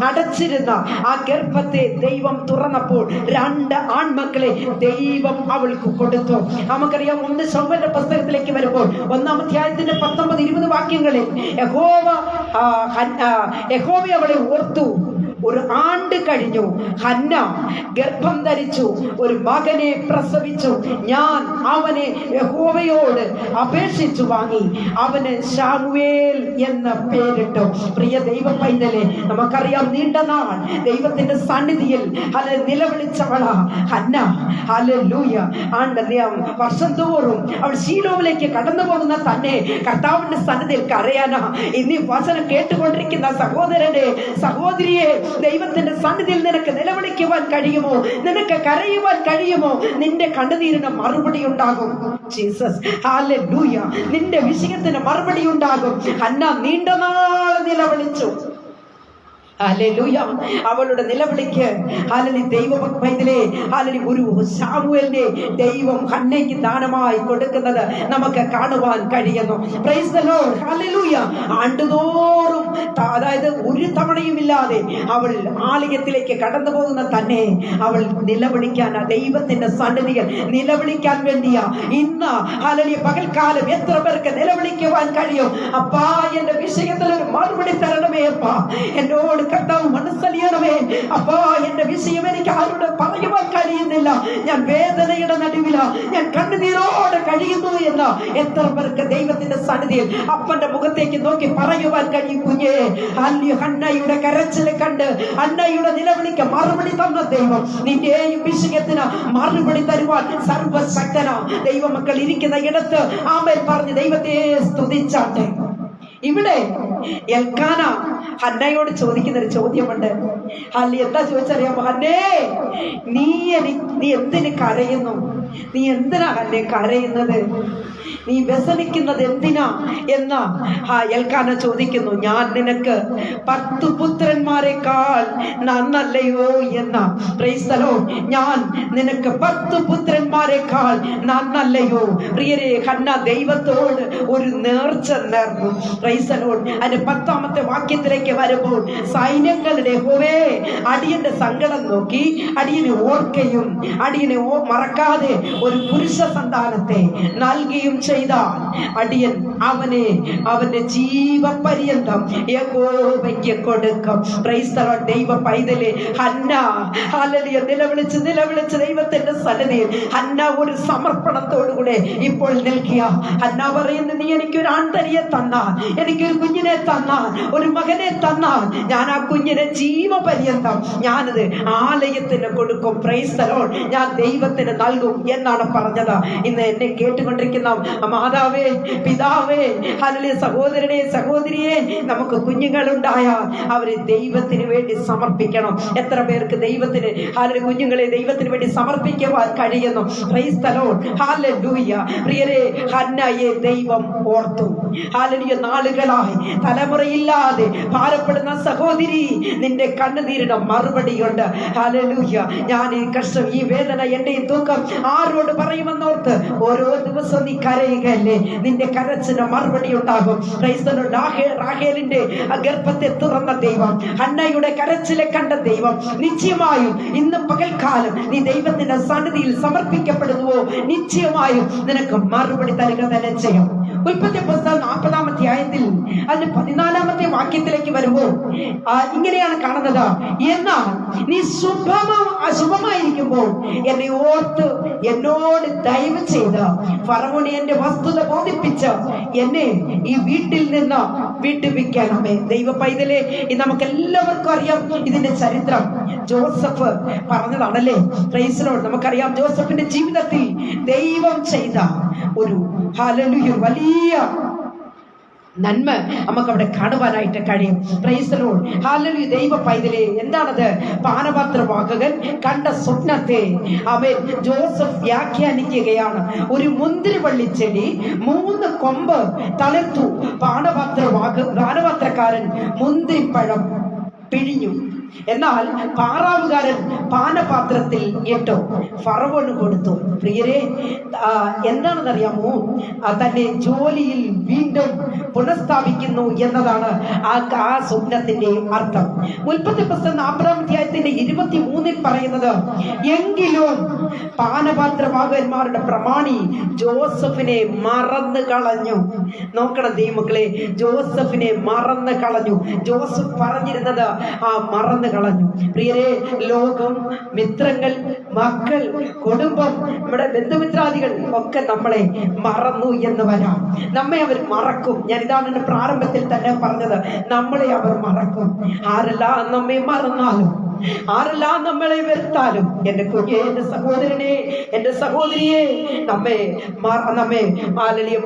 അടച്ചിരുന്ന ആ ഗർഭത്തെ ദൈവം തുറന്നപ്പോൾ 2 ആൺമക്കളെ ദൈവം അവൾക്ക് കൊടുത്തു. നമുക്കറിയാം, 1 ശമൂവേലിന്റെ പുസ്തകത്തിലേക്ക് വരുമ്പോൾ 1-ാം അധ്യായത്തിന്റെ 19-20 വാക്യങ്ങളിൽ യഹോവ അവളെ ഓർത്തു. ഒരു ആണ്ട് കഴിഞ്ഞു, ഹന്ന ഗർഭം ധരിച്ചു, ഒരു മകനെ പ്രസവിച്ചു. ഞാൻ അവനെ യഹോവയോട് അപേക്ഷിച്ചു വാങ്ങി, അവന് ശമൂവേൽ എന്ന പേരിട്ടു. പ്രിയ ദൈവ പൈതലേ, നമുക്കറിയാം, നീണ്ട നാൾ ദൈവത്തിന്റെ സന്നിധിയിൽ നിലവിളിച്ചവളാ ഹന്ന. ഹല്ലേലൂയ. വർഷം തോറും അവൾ ശീലോവിലേക്ക് കടന്നു പോകുന്ന തന്നെ കർത്താവിന്റെ സന്നിധിയിൽ കരയാനാ. ഇനി വചനം കേട്ടുകൊണ്ടിരിക്കുന്ന സഹോദരനെ, സഹോദരിയെ, ദൈവത്തിന്റെ സന്നിധിയിൽ നിനക്ക് നിലവിളിക്കുവാൻ കഴിയുമോ? നിനക്ക് കരയുവാൻ കഴിയുമോ? നിന്റെ കണ്ണുനീരിന് മറുപടി ഉണ്ടാകും. ജീസസ്. ഹല്ലേലൂയ. നിന്റെ വിഷയത്തിന് മറുപടി ഉണ്ടാകും. ഹന്ന നീണ്ട നാൾ നിലവിളിച്ചു. ഹല്ലേലൂയ. അവളുടെ നിലവിളിക്ക് ദൈവഭക്തയിലെ ഒരു ശമൂവേലിനെ ദൈവം ഹന്നയ്ക്ക് ദാനമായി കൊടുക്കുന്നത് നമുക്ക് കാണുവാൻ കഴിയുന്നു. Price the lord. ഹല്ലേലൂയ. ആണ്ടുതോറും, അതായത് ഒരു തവണയും ഇല്ലാതെ അവൾ ആലയത്തിലേക്ക് കടന്നു പോകുന്ന തന്നെ അവൾ നിലവിളിക്കാൻ, ദൈവത്തിന്റെ സന്നിധിയിൽ നിലവിളിക്കാൻ വേണ്ടിയാ. ഇന്ന് ഹല്ലേലൂയ പകൽക്കാലം എത്ര പേർക്ക് നിലവിളിക്കുവാൻ കഴിയും? അപ്പാ, എന്റെ വിഷയത്തിൽ ഒരു മറുപടി തരണമേ അപ്പാ, എന്നോട് കർത്താവ് മനസ്സലിയണമേ അപ്പാ, എന്റെ വിഷയം എനിക്ക് ആരോട് പറയുവാൻ കഴിയുന്നില്ല, ഞാൻ വേദനയുടെ നടുവില, ഞാൻ കണ്ണുനീരോടെ കഴിയുന്നു എന്ന് എത്ര പേർക്ക് ദൈവത്തിന്റെ സന്നിധിയിൽ അപ്പന്റെ മുഖത്തേക്ക് നോക്കി പറയുവാൻ കഴിയും? കുഞ്ഞേ, ഹന്നയുടെ കരച്ചില് കണ്ട് ഹന്നയുടെ നിലവിളിക്ക് മറുപടി തന്ന ദൈവം നിന്റെയും വിഷയത്തിന് മറുപടി തരുവാൻ സർവശക്തനാ. ദൈവമക്കൾ ഇരിക്കുന്ന ഇടത്ത് ആമേൻ പറഞ്ഞ് ദൈവത്തെ സ്തുതിച്ചാട്ടെ. ഇവിടെ എൽക്കാന ഹന്നയോട് ചോദിക്കുന്ന ഒരു ചോദ്യമുണ്ട്. എന്താ ചോദിച്ചറിയാമോ? ഹന്നേ, നീ എന്തിന് കരയുന്നു? നീ എന്തിനാ ഹന്നെ കരയുന്നത്? നീ വ്യസനിക്കുന്നത് എന്തിനാ എന്ന എൽക്കാന ചോദിക്കുന്നു. ഞാൻ നിനക്ക് 10 പുത്രന്മാരെക്കാൾ നന്നല്ലയോ എന്ന. Price the Lord. ഞാൻ നിനക്ക് 10 പുത്രന്മാരെക്കാൾ നന്നല്ലയോ? പ്രിയരെ, ഹന്ന ദൈവത്തോട് ഒരു നേർച്ച നേർന്നു. Price the Lord. അതിന്റെ 10-ാമത്തെ വാക്യത്തിലേക്ക് വരുമ്പോൾ, സൈന്യങ്ങളുടെ യഹോവേ, അടിയന്റെ സങ്കടം നോക്കി അടിയനെ ഓർക്കുകയും അടിയനെ മറക്കാതെ ഒരു പുരുഷ സന്താനത്തെ നൽകുകയും ചെയ്താൽ അടിയൻ അവന്റെ ജീവപര്യന്തം യഹോവയ്ക്ക് കൊടുക്കും. Price the Lord. ദൈവ പൈതലേ, ഹന്ന ഹല്ലേലൂയ നിലവിളിച്ച് ദൈവത്തിന്റെ സന്നിധിയിൽ ഹന്ന ഒരു സമർപ്പണത്തോടുകൂടെ ഇപ്പോൾ നിൽക്കുക. ഹന്ന പറയുന്നു, നീ എനിക്കൊരു ആൺതരിയെ തന്നാൽ, എനിക്കൊരു കുഞ്ഞിനെ തന്നാൽ, ഒരു മകനെ തന്നാൽ, ഞാൻ ആ കുഞ്ഞിനെ ജീവപര്യന്തം ഞാനത് ആലയത്തിന് കൊടുക്കും. Price the Lord. ഞാൻ ദൈവത്തിന് നൽകും എന്നാണ് പറഞ്ഞത്. ഇന്ന് എന്നെ കേട്ടുകൊണ്ടിരിക്കുന്ന മാതാവേ, പിതാവേ, ഹല്ലേലൂയ, സഹോദരനെ, സഹോദരിയെ, നമുക്ക് കുഞ്ഞുങ്ങളുണ്ടായാൽ അവരെ ദൈവത്തിന് വേണ്ടി സമർപ്പിക്കണം. എത്ര പേർക്ക് ദൈവത്തിന് ഹല്ലേലൂയ കുഞ്ഞുങ്ങളെ ദൈവത്തിന് വേണ്ടി സമർപ്പിക്കുവാൻ കഴിയുന്നു? Price the lord, hallelujah. പ്രിയരെ, ഹന്നയെ ദൈവം ഓർത്തു. ഹല്ലേലൂയ, നാളുകളായി തലമുറയില്ലാതെ ഭാരപ്പെടുന്ന സഹോദരി, നിന്റെ കണ്ണുനീരിന് മറുപടിയുണ്ട്. ഹല്ലേലൂയ. ഞാൻ ഈ കഷ്ടം, ഈ വേദന, എന്റെ ഈ ദുഃഖം ആരോട് പറയുമെന്നോർത്ത് ഓരോ ദിവസം നീ കരയുകയല്ലേ, നിന്റെ കരച്ചിന് മറുപടി ഉണ്ടാകും. Praise the lord. റാഹേലിന്റെ ഗർഭത്തെ തുറന്ന ദൈവം, ഹന്നയുടെ കരച്ചിലെ കണ്ട ദൈവം, നിശ്ചയമായും ഇന്ന് പകൽക്കാലം നീ ദൈവത്തിന്റെ സന്നിധിയിൽ സമർപ്പിക്കപ്പെടുന്നുവോ, നിശ്ചയമായും നിനക്ക് മറുപടി തരിക തന്നെ ചെയ്യും. ഉൽപ്പത്തി പുസ്തകം 40-ാം അധ്യായത്തിൽ അതിന്റെ 14-ാമത്തെ വാക്യത്തിലേക്ക് വരുമ്പോൾ ഇങ്ങനെയാണ് കാണുന്നത്. എന്നാൽ നീ അശുഭമായിരിക്കുമ്പോൾ എന്നെ ഓർത്ത് എന്നോട് ദയവ് ചെയ്ത് ഫറവോനെ എന്റെ വസ്തുത ബോധിപ്പിച്ച് എന്നെ ഈ വീട്ടിൽ നിന്ന് വിട്ടുവിക്കണമേ. ദൈവ പൈതലേ, നമുക്ക് എല്ലാവർക്കും അറിയാം ഇതിന്റെ ചരിത്രം. ജോസഫ് പറഞ്ഞതാണല്ലേ. Praise the lord. നമുക്കറിയാം ജോസഫിന്റെ ജീവിതത്തിൽ ദൈവം ചെയ്ത ഒരു ഹല്ലേലൂയ വലിയ നന്മ നമുക്ക് അവിടെ കാണുവാനായിട്ട് കഴിയും. Price the lord, hallelujah. ദൈവ പൈതലേ, എന്താണത്? പാനപാത്രവാഹകൻ കണ്ട സ്വപ്നത്തെ അവൻ ജോസഫ് വ്യാഖ്യാനിക്കുകയാണ്. ഒരു മുന്തിരിവള്ളിച്ചെടി 3 കൊമ്പ് തളിർത്തു. പാനപാത്രക്കാരൻ മുന്തിരിപ്പഴം പിഴിഞ്ഞു. എന്നാൽ പാറാവുകാരൻ പാനപാത്രത്തിൽ ഇട്ടു, ഫറവോന് കൊടുത്തു. പ്രിയരെ, എന്താണെന്നറിയാമോ? തന്നെ ജോലിയിൽ വീണ്ടും പുനഃസ്ഥാപിക്കുന്നു എന്നതാണ് ആ സ്വപ്നത്തിന്റെ അർത്ഥം. ഉൽപ്പത്തി പുസ്തകം 40-ാം അധ്യായത്തിന്റെ 23-ൽ പറയുന്നത്, എങ്കിലും പാനപാത്രവാഹകന്മാരുടെ പ്രമാണി ജോസഫിനെ മറന്നു കളഞ്ഞു. നോക്കണം ദൈവമക്കളെ, ജോസഫിനെ മറന്നു കളഞ്ഞു. ജോസഫ് പറഞ്ഞിരുന്നത് മറന്നു കളഞ്ഞു. പ്രിയരെ, ലോകം, മിത്രങ്ങൾ, മക്കൾ, കുടുംബം, നമ്മുടെ ബന്ധുമിത്രാദികൾ ഒക്കെ നമ്മളെ മറന്നു എന്ന് വരാം. നമ്മെ അവർ മറക്കും. ഞാനിതാണ് എന്റെ പ്രാരംഭത്തിൽ തന്നെ പറഞ്ഞത്, നമ്മളെ അവർ മറക്കും. ആരെല്ലാം നമ്മെ മറന്നാലും, ആരെല്ലാം നമ്മളെ വെറുത്താലും, എന്റെ കുഞ്ഞെ, എന്റെ സഹോദരനെ, എന്റെ സഹോദരിയെ, നമ്മെ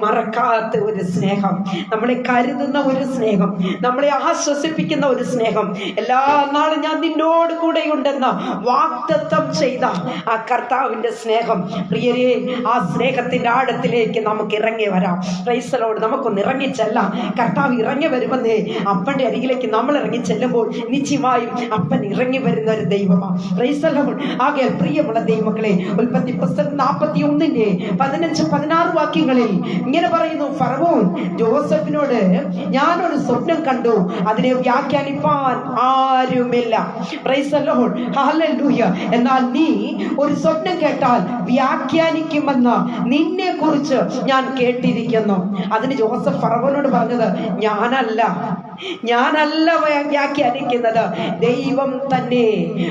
മറക്കാത്ത ഒരു സ്നേഹം, നമ്മളെ കരുതുന്ന ഒരു സ്നേഹം, നമ്മളെ ആശ്വസിപ്പിക്കുന്ന ഒരു സ്നേഹം, എല്ലാ നാളും ഞാൻ നിന്നോട് കൂടെയുണ്ടെന്ന് വാഗ്ദത്തം ചെയ്ത ആ കർത്താവിന്റെ സ്നേഹം. പ്രിയരെ, ആ സ്നേഹത്തിന്റെ ആഴത്തിലേക്ക് നമുക്ക് ഇറങ്ങി വരാം. Price the Lord. നമുക്കൊന്ന് ഇറങ്ങി ചെല്ലാം. കർത്താവ് ഇറങ്ങി വരുമെന്നേ, അപ്പന്റെ അരികിലേക്ക് നമ്മൾ ഇറങ്ങി ചെല്ലുമ്പോൾ നിശ്ചയമായും അപ്പൻ ഇറങ്ങി വരുന്ന ഒരു ദൈവമാണ്. Price the Lord. ആകയാൽ പ്രിയമുള്ള ദൈവമക്കളെ, ഉൽപ്പത്തി പുസ്തകം 41-ന്റെ 15-16 വാക്യങ്ങളിൽ ഇങ്ങനെ പറയുന്നു, ഫറവോൻ ജോസഫിനോട്, ഞാനൊരു സ്വപ്നം കണ്ടു, അതിനെ വ്യാഖ്യാനിപ്പാൻ ആരുമില്ല. Price the lord, hallelujah. എന്നാൽ നീ ഒരു സ്വപ്നം കേട്ടാൽ വ്യാഖ്യാനിക്കുമെന്ന് നിന്നെ കുറിച്ച് ഞാൻ കേട്ടിരിക്കുന്നു. അതിന് ജോസഫ് ഫറവോനോട് പറഞ്ഞത്, ഞാനല്ല വ്യാഖ്യാനിക്കുന്നത്, ദൈവം തന്നെ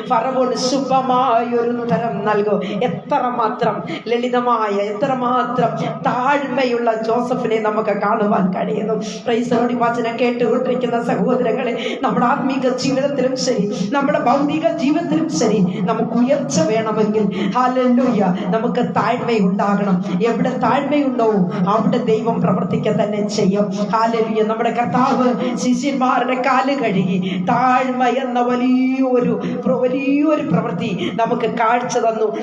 ഫറവോന് ശുഭമായൊരു ഉത്തരം നൽകും. എത്രമാത്രം ലളിതമായ, എത്രമാത്രം താഴ്മയുള്ള ജോസഫിനെ നമുക്ക് കാണുവാൻ കഴിയുന്നു. Price the Lord. വചനം കേട്ടുകൊണ്ടിരിക്കുന്ന സഹോദരങ്ങളെ, നമ്മുടെ ആത്മീക ജീവിതത്തിലും ശരി, നമ്മുടെ ഭൗതിക ജീവിതത്തിലും ശരി, നമുക്ക് ഉയർച്ച വേണമെങ്കിൽ ഹല്ലേലൂയ നമുക്ക് താഴ്മയുണ്ടാകണം. എവിടെ താഴ്മയുണ്ടോ അവിടെ ദൈവം പ്രവർത്തിക്കുക തന്നെ ചെയ്യും. ഹല്ലേലൂയ. നമ്മുടെ കർത്താവ് ശിഷ്യന്മാരുടെ കാല് കഴുകി താഴ്മ എന്ന വലിയൊരു പ്രവൃത്തി നമുക്ക്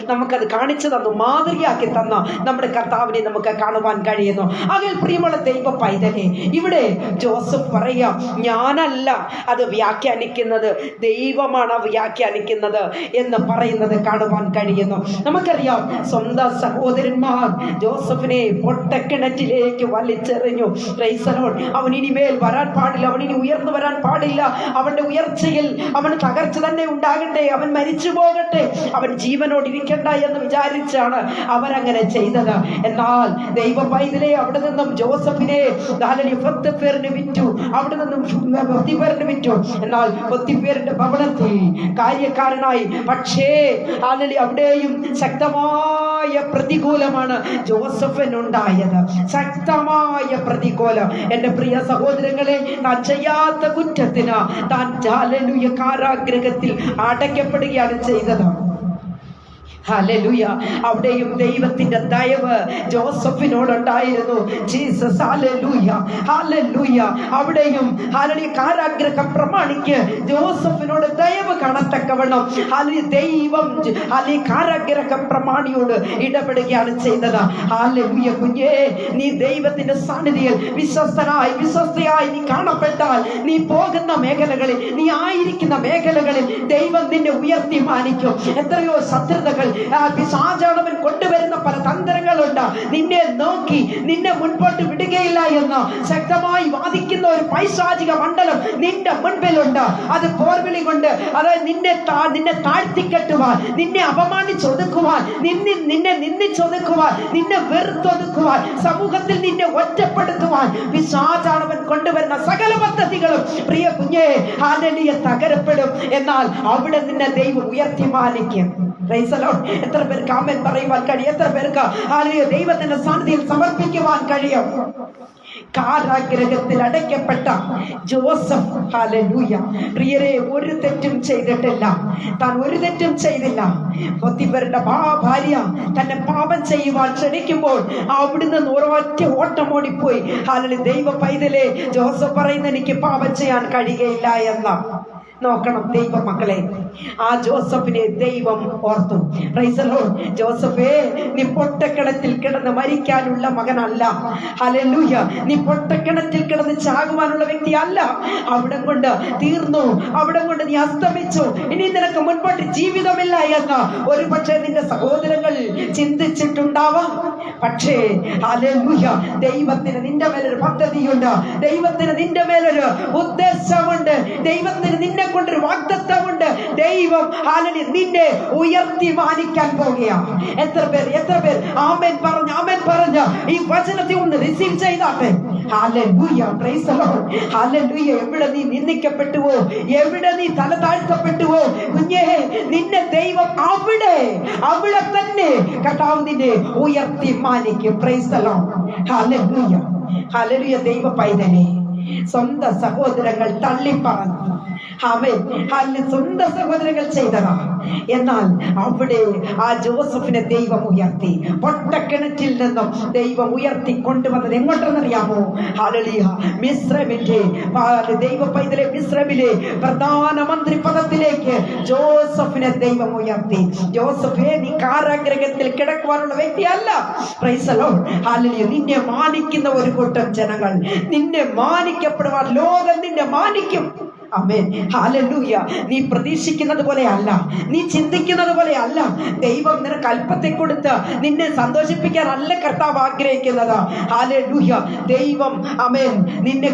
നമുക്കത് കാണിച്ചു തന്നു, മാതൃകയാക്കി തന്ന നമ്മുടെ കർത്താവിനെ നമുക്ക് കാണുവാൻ കഴിയുന്നു. അങ്ങനെ പ്രിയമുള്ള ദൈവ പൈതലെ, ഇവിടെ ജോസഫ് പറയാം, ഞാനല്ല അത് വ്യാഖ്യാനിക്കുന്നത്, ദൈവമാണ് വ്യാഖ്യാനിക്കുന്നത് എന്ന് പറയുന്നത് കാണുവാൻ കഴിയുന്നു. നമുക്കറിയാം, സ്വന്തം സഹോദരന്മാർ ജോസഫിനെ പൊട്ടക്കിണറ്റിലേക്ക് വലിച്ചെറിഞ്ഞു. Price the Lord. അവൻ ഇനിമേൽ വരാൻ പാടില്ല, അവൻ ഇനി ഉയർന്നു വരാൻ പാടില്ല, അവന്റെ ഉയർച്ചയിൽ അവന് തകർച്ച തന്നെ ഉണ്ടാകട്ടെ, അവൻ മരിച്ചു പോകട്ടെ, അവൻ ജീവനോട് ഇരിക്കണ്ട എന്ന് വിചാരിച്ചാണ് അവരങ്ങനെ ചെയ്തത്. എന്നാൽ ദൈവ പൈതലെ, അവിടെ നിന്നും ജോസഫിനെ 10 പേരിന് വിറ്റു, അവിടെ നിന്നും 10 പേരിന് വിറ്റു. എന്നാൽ 10 പേരുടെ ഭവനത്തിൽ കാര്യക്കാരനായി. പക്ഷേ അവിടെയും ശക്തമായ പ്രതികൂലമാണ് ജോസഫിനുണ്ടായത്, ശക്തമായ പ്രതികൂലം. എന്റെ പ്രിയ സഹോദരങ്ങളെ, താൻ ചെയ്യാത്ത കുറ്റത്തിന് താൻ കാരാഗ്രഹത്തിൽ അടയ്ക്കപ്പെടുകയാണ് ചെയ്തത്. ഹല്ലേലൂയ. അവിടെയും ദൈവത്തിന്റെ ദയവ് ജോസഫിനോടുണ്ടായിരുന്നു. Jesus hallelujah, hallelujah. അവിടെയും ഹല്ലേലൂയ കാരാഗ്രഹ പ്രമാണിക്ക് ജോസഫിനോട് ദയവ് കാണത്തക്കവണ്ണം ഹല്ലേലൂയ ദൈവം ഹല്ലേലൂയ കാരാഗ്രഹ പ്രമാണിയോട് ഇടപെടുകയാണ് ചെയ്തത്. ഹല്ലേലൂയ. കുഞ്ഞേ, നീ ദൈവത്തിന്റെ സന്നിധിയിൽ വിശ്വസ്തയായി നീ കാണപ്പെട്ടാൽ നീ പോകുന്ന മേഖലകളിൽ, നീ ആയിരിക്കുന്ന മേഖലകളിൽ ദൈവം നിന്നെ ഉയർത്തി മാനിക്കും. എത്രയോ ശത്രുതകൾ പിശാചാണവൻ കൊണ്ടുവരുന്ന പല തന്ത്രങ്ങളുണ്ട്. നിന്നെ നോക്കി നിന്നെ മുൻപോട്ട് വിടുകയില്ല എന്ന് ശക്തമായി വാദിക്കുന്ന ഒരു പൈശാചിക മണ്ഡലം നിന്റെ മുൻപിലുണ്ട്. അത് പോർവിളി കൊണ്ട്, അതായത് നിന്നെ താഴ്ത്തിക്കെട്ടുവാൻ, നിന്നെ അപമാനിച്ചൊതുക്കുവാൻ, നിന്നെ നിന്ദിച്ചൊതുക്കുവാൻ, നിന്നെ വെറുത്തൊതുക്കുവാൻ, സമൂഹത്തിൽ നിന്നെ ഒറ്റപ്പെടുത്തുവാൻ പിശാചാണവൻ കൊണ്ടുവരുന്ന സകല പദ്ധതികളും പ്രിയ കുഞ്ഞേ ഹല്ലേലൂയ തകരപ്പെടും. എന്നാൽ അവിടെ നിന്നെ ദൈവം ഉയർത്തി മാനിക്കും. എത്ര പേർക്ക് ആമേൻ പറയുവാൻ കഴിയും? എത്ര പേർക്ക് ഹല്ലേലൂയ ദൈവത്തിന്റെ സന്നിധിയിൽ സമർപ്പിക്കുവാൻ കഴിയും? കാരാഗ്രഹത്തിൽ അടയ്ക്കപ്പെട്ട ജോസഫ്, ഹല്ലേലൂയ, പ്രിയരെ, ഒരു തെറ്റും ചെയ്തിട്ടില്ല. താൻ ഒരു തെറ്റും ചെയ്തില്ല. പോത്തിഫറിന്റെ ഭാര്യ തന്നെ പാപം ചെയ്യുവാൻ ക്ഷണിക്കുമ്പോൾ അവിടുന്ന് ഒരൊറ്റ ഓട്ടം ഓടിപ്പോയി. ഹല്ലേലൂയ. ദൈവ പൈതലേ, ജോസഫ് പറയുന്ന എനിക്ക് പാപം ചെയ്യാൻ കഴിയുകയില്ല എന്ന. നോക്കണം ദൈവ മക്കളെ, ആ ജോസഫിനെ ദൈവം ഓർത്തു. Price the Lord. ജോസഫേ, നീ പൊട്ടക്കിണറ്റിൽ കിടന്ന് മരിക്കാനുള്ള മകനല്ല. ഹല്ലേലൂയ. നീ പൊട്ടക്കിണറ്റിൽ കിടന്ന് ചാകുവാനുള്ള വ്യക്തി അല്ല. അവിടെ കൊണ്ട് തീർന്നു, അവിടെ കൊണ്ട് നീ അസ്തമിച്ചു, ഇനി നിനക്ക് മുൻപോട്ട് ജീവിതമില്ല എന്ന് ഒരു പക്ഷേ നിന്റെ സഹോദരങ്ങൾ ചിന്തിച്ചിട്ടുണ്ടാവാം. പക്ഷേ ഹല്ലേലൂയ, ദൈവത്തിന് നിന്റെ മേലൊരു പദ്ധതിയുണ്ട്. ദൈവത്തിന് നിന്റെ മേലൊരു ഉദ്ദേശമുണ്ട്. ദൈവത്തിന് നിന്നെ കൊണ്ടൊരു വാഗ്ദത്തമുണ്ട്. ദൈവം ഹല്ലേലൂയ നിന്നെ ഉയർത്തി മാനിക്കാൻ പോകുകയാണ്. എത്ര പേർ ആമേൻ പറഞ്ഞ് ഈ വചനത്തെ ഒന്ന് റിസീവ് ചെയ്താട്ടെ. ഹല്ലേലൂയ. Praise the lord. ഹല്ലേലൂയ. എവിടെ നീ നിന്ദിക്കപ്പെട്ടുവോ, എവിടെ നീ തല താഴ്ത്തപ്പെട്ടുവോ, കുഞ്ഞേ, നിന്നെ ദൈവം അവിടെ തന്നെ കർത്താവ് നിന്നെ ഉയർത്തി മാനിക്കും. Praise the lord. ഹല്ലേലൂയ. ഹല്ലേലൂയ. ദൈവ പൈതലേ, സ്വന്തം സഹോദരങ്ങൾ തള്ളിപ്പറഞ്ഞു. സ്വന്തം സഹോദരങ്ങൾ ചെയ്തതാ. എന്നാൽ അവിടെ ആ ജോസഫിനെ ദൈവം ഉയർത്തി. പൊട്ടക്കിണറ്റിൽ നിന്നും ദൈവം ഉയർത്തി കൊണ്ടുവന്നത് എങ്ങോട്ടെന്നറിയാമോ? ഹല്ലേലൂയ. മിസ്രൈമിന്റെ ദൈവ പൈതലെ മിസ്രൈമിലെ പ്രധാനമന്ത്രി പദത്തിലേക്ക് ജോസഫിനെ ദൈവം ഉയർത്തി. ജോസഫേ, നീ കാരാഗ്രഹത്തിൽ കിടക്കുവാനുള്ള വ്യക്തിയല്ല. Price the lord. ഹല്ലേലൂയ. നിന്നെ മാനിക്കുന്ന ഒരു കൂട്ടം ജനങ്ങൾ, നിന്നെ മാനിക്കപ്പെടുവാൻ ലോകം നിന്നെ മാനിക്കും. ആമേൻ. ഹല്ലേലൂയ. നീ പ്രതീക്ഷിക്കുന്നത് പോലെ അല്ല, നീ ചിന്തിക്കുന്നത് പോലെ അല്ല. ദൈവം നിനക്ക് അല്പത്തെ കൊടുത്ത് നിന്നെ സന്തോഷിപ്പിക്കാനല്ല കർത്താവ് ആഗ്രഹിക്കുന്നത്. ഹല്ലേലൂയ. ദൈവം ആമേൻ നിന്നെ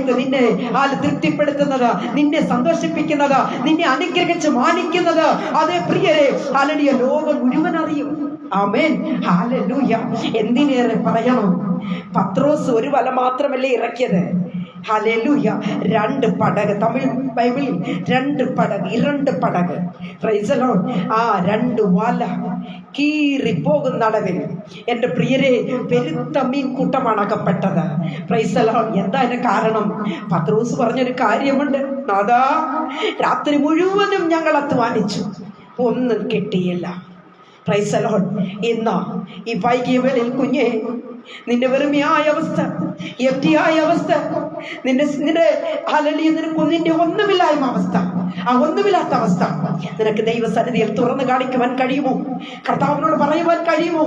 തൃപ്തിപ്പെടുത്തുന്നത്, നിന്നെ സന്തോഷിപ്പിക്കുന്നത്, നിന്നെ അനുഗ്രഹിച്ച് മാനിക്കുന്നത്, അതേ പ്രിയരെ, ഹല്ലേലൂയ, ലോകം മുഴുവൻ അറിയും. ആമേൻ. ഹല്ലേലൂയ. എന്തിനേറെ പറയണം, പത്രോസ് ഒരു വല മാത്രമല്ലേ ഇറക്കിയത്? ഹല്ലേലൂയ. 2 പടക്, തമിഴ് ബൈബിളിൽ 2 പടക്. Price the Lord. ആ 2 വല കീറിപ്പോകുന്നളവിൽ എൻ്റെ പ്രിയരെ പെരുത്ത മീൻ കൂട്ടമാണ് അകപ്പെട്ടത്. Price the Lord. എന്താ അതിന് കാരണം? പത്രോസ് പറഞ്ഞൊരു കാര്യമുണ്ട്. നാഥാ, രാത്രി മുഴുവനും ഞങ്ങൾ അധ്വാനിച്ചു, ഒന്നും കിട്ടിയില്ല. Price the Lord. ഇന്ന് ഈ വൈകിയ വേളയിൽ കുഞ്ഞേ, നിന്റെ വെറുമയായ അവസ്ഥ, എഫ്റ്റിയായ അവസ്ഥ, നിന്റെ ഹല്ലേലൂയ, നിന്റെ ഒന്നുമില്ലായ്മ അവസ്ഥ, ആ ഒന്നുമില്ലാത്ത അവസ്ഥ നിനക്ക് ദൈവസന്നിധിയിൽ തുറന്നു കാണിക്കുവാൻ കഴിയുമോ? കർത്താവിനോട് പറയുവാൻ കഴിയുമോ?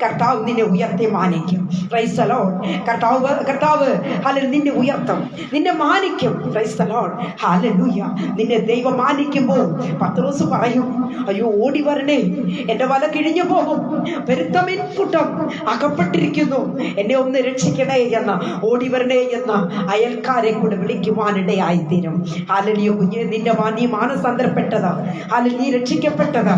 കർത്താവ് നിന്നെ ഉയർത്തി മാനിക്കും. Praise the lord. കർത്താവ് ഹല്ലേലൂയ നിന്നെ ഉയർത്തും, നിന്നെ മാനിക്കും. Praise the lord. ഹല്ലേലൂയ. നിന്നെ ദൈവം മാനിക്കുമ്പോൾ പത്രോസ് പറയും, അയ്യോ, ഓടി വരണേ, എന്റെ വല കിഴിഞ്ഞു പോകും, പെരുത്ത മീൻകൂട്ടം അകപ്പെട്ടിരിക്കുന്നു, എന്നെ ഒന്ന് രക്ഷിക്കണേ എന്ന്, ഓടി വരണേ എന്ന് അയൽക്കാരെ കൂടെ വിളിക്കുവാനിടയായിത്തീരും. ഹല്ലേലൂയ. കുഞ്ഞെ, നീ മാനസാന്തരപ്പെട്ടത്, അല്ലെങ്കിൽ നീ രക്ഷിക്കപ്പെട്ടത്,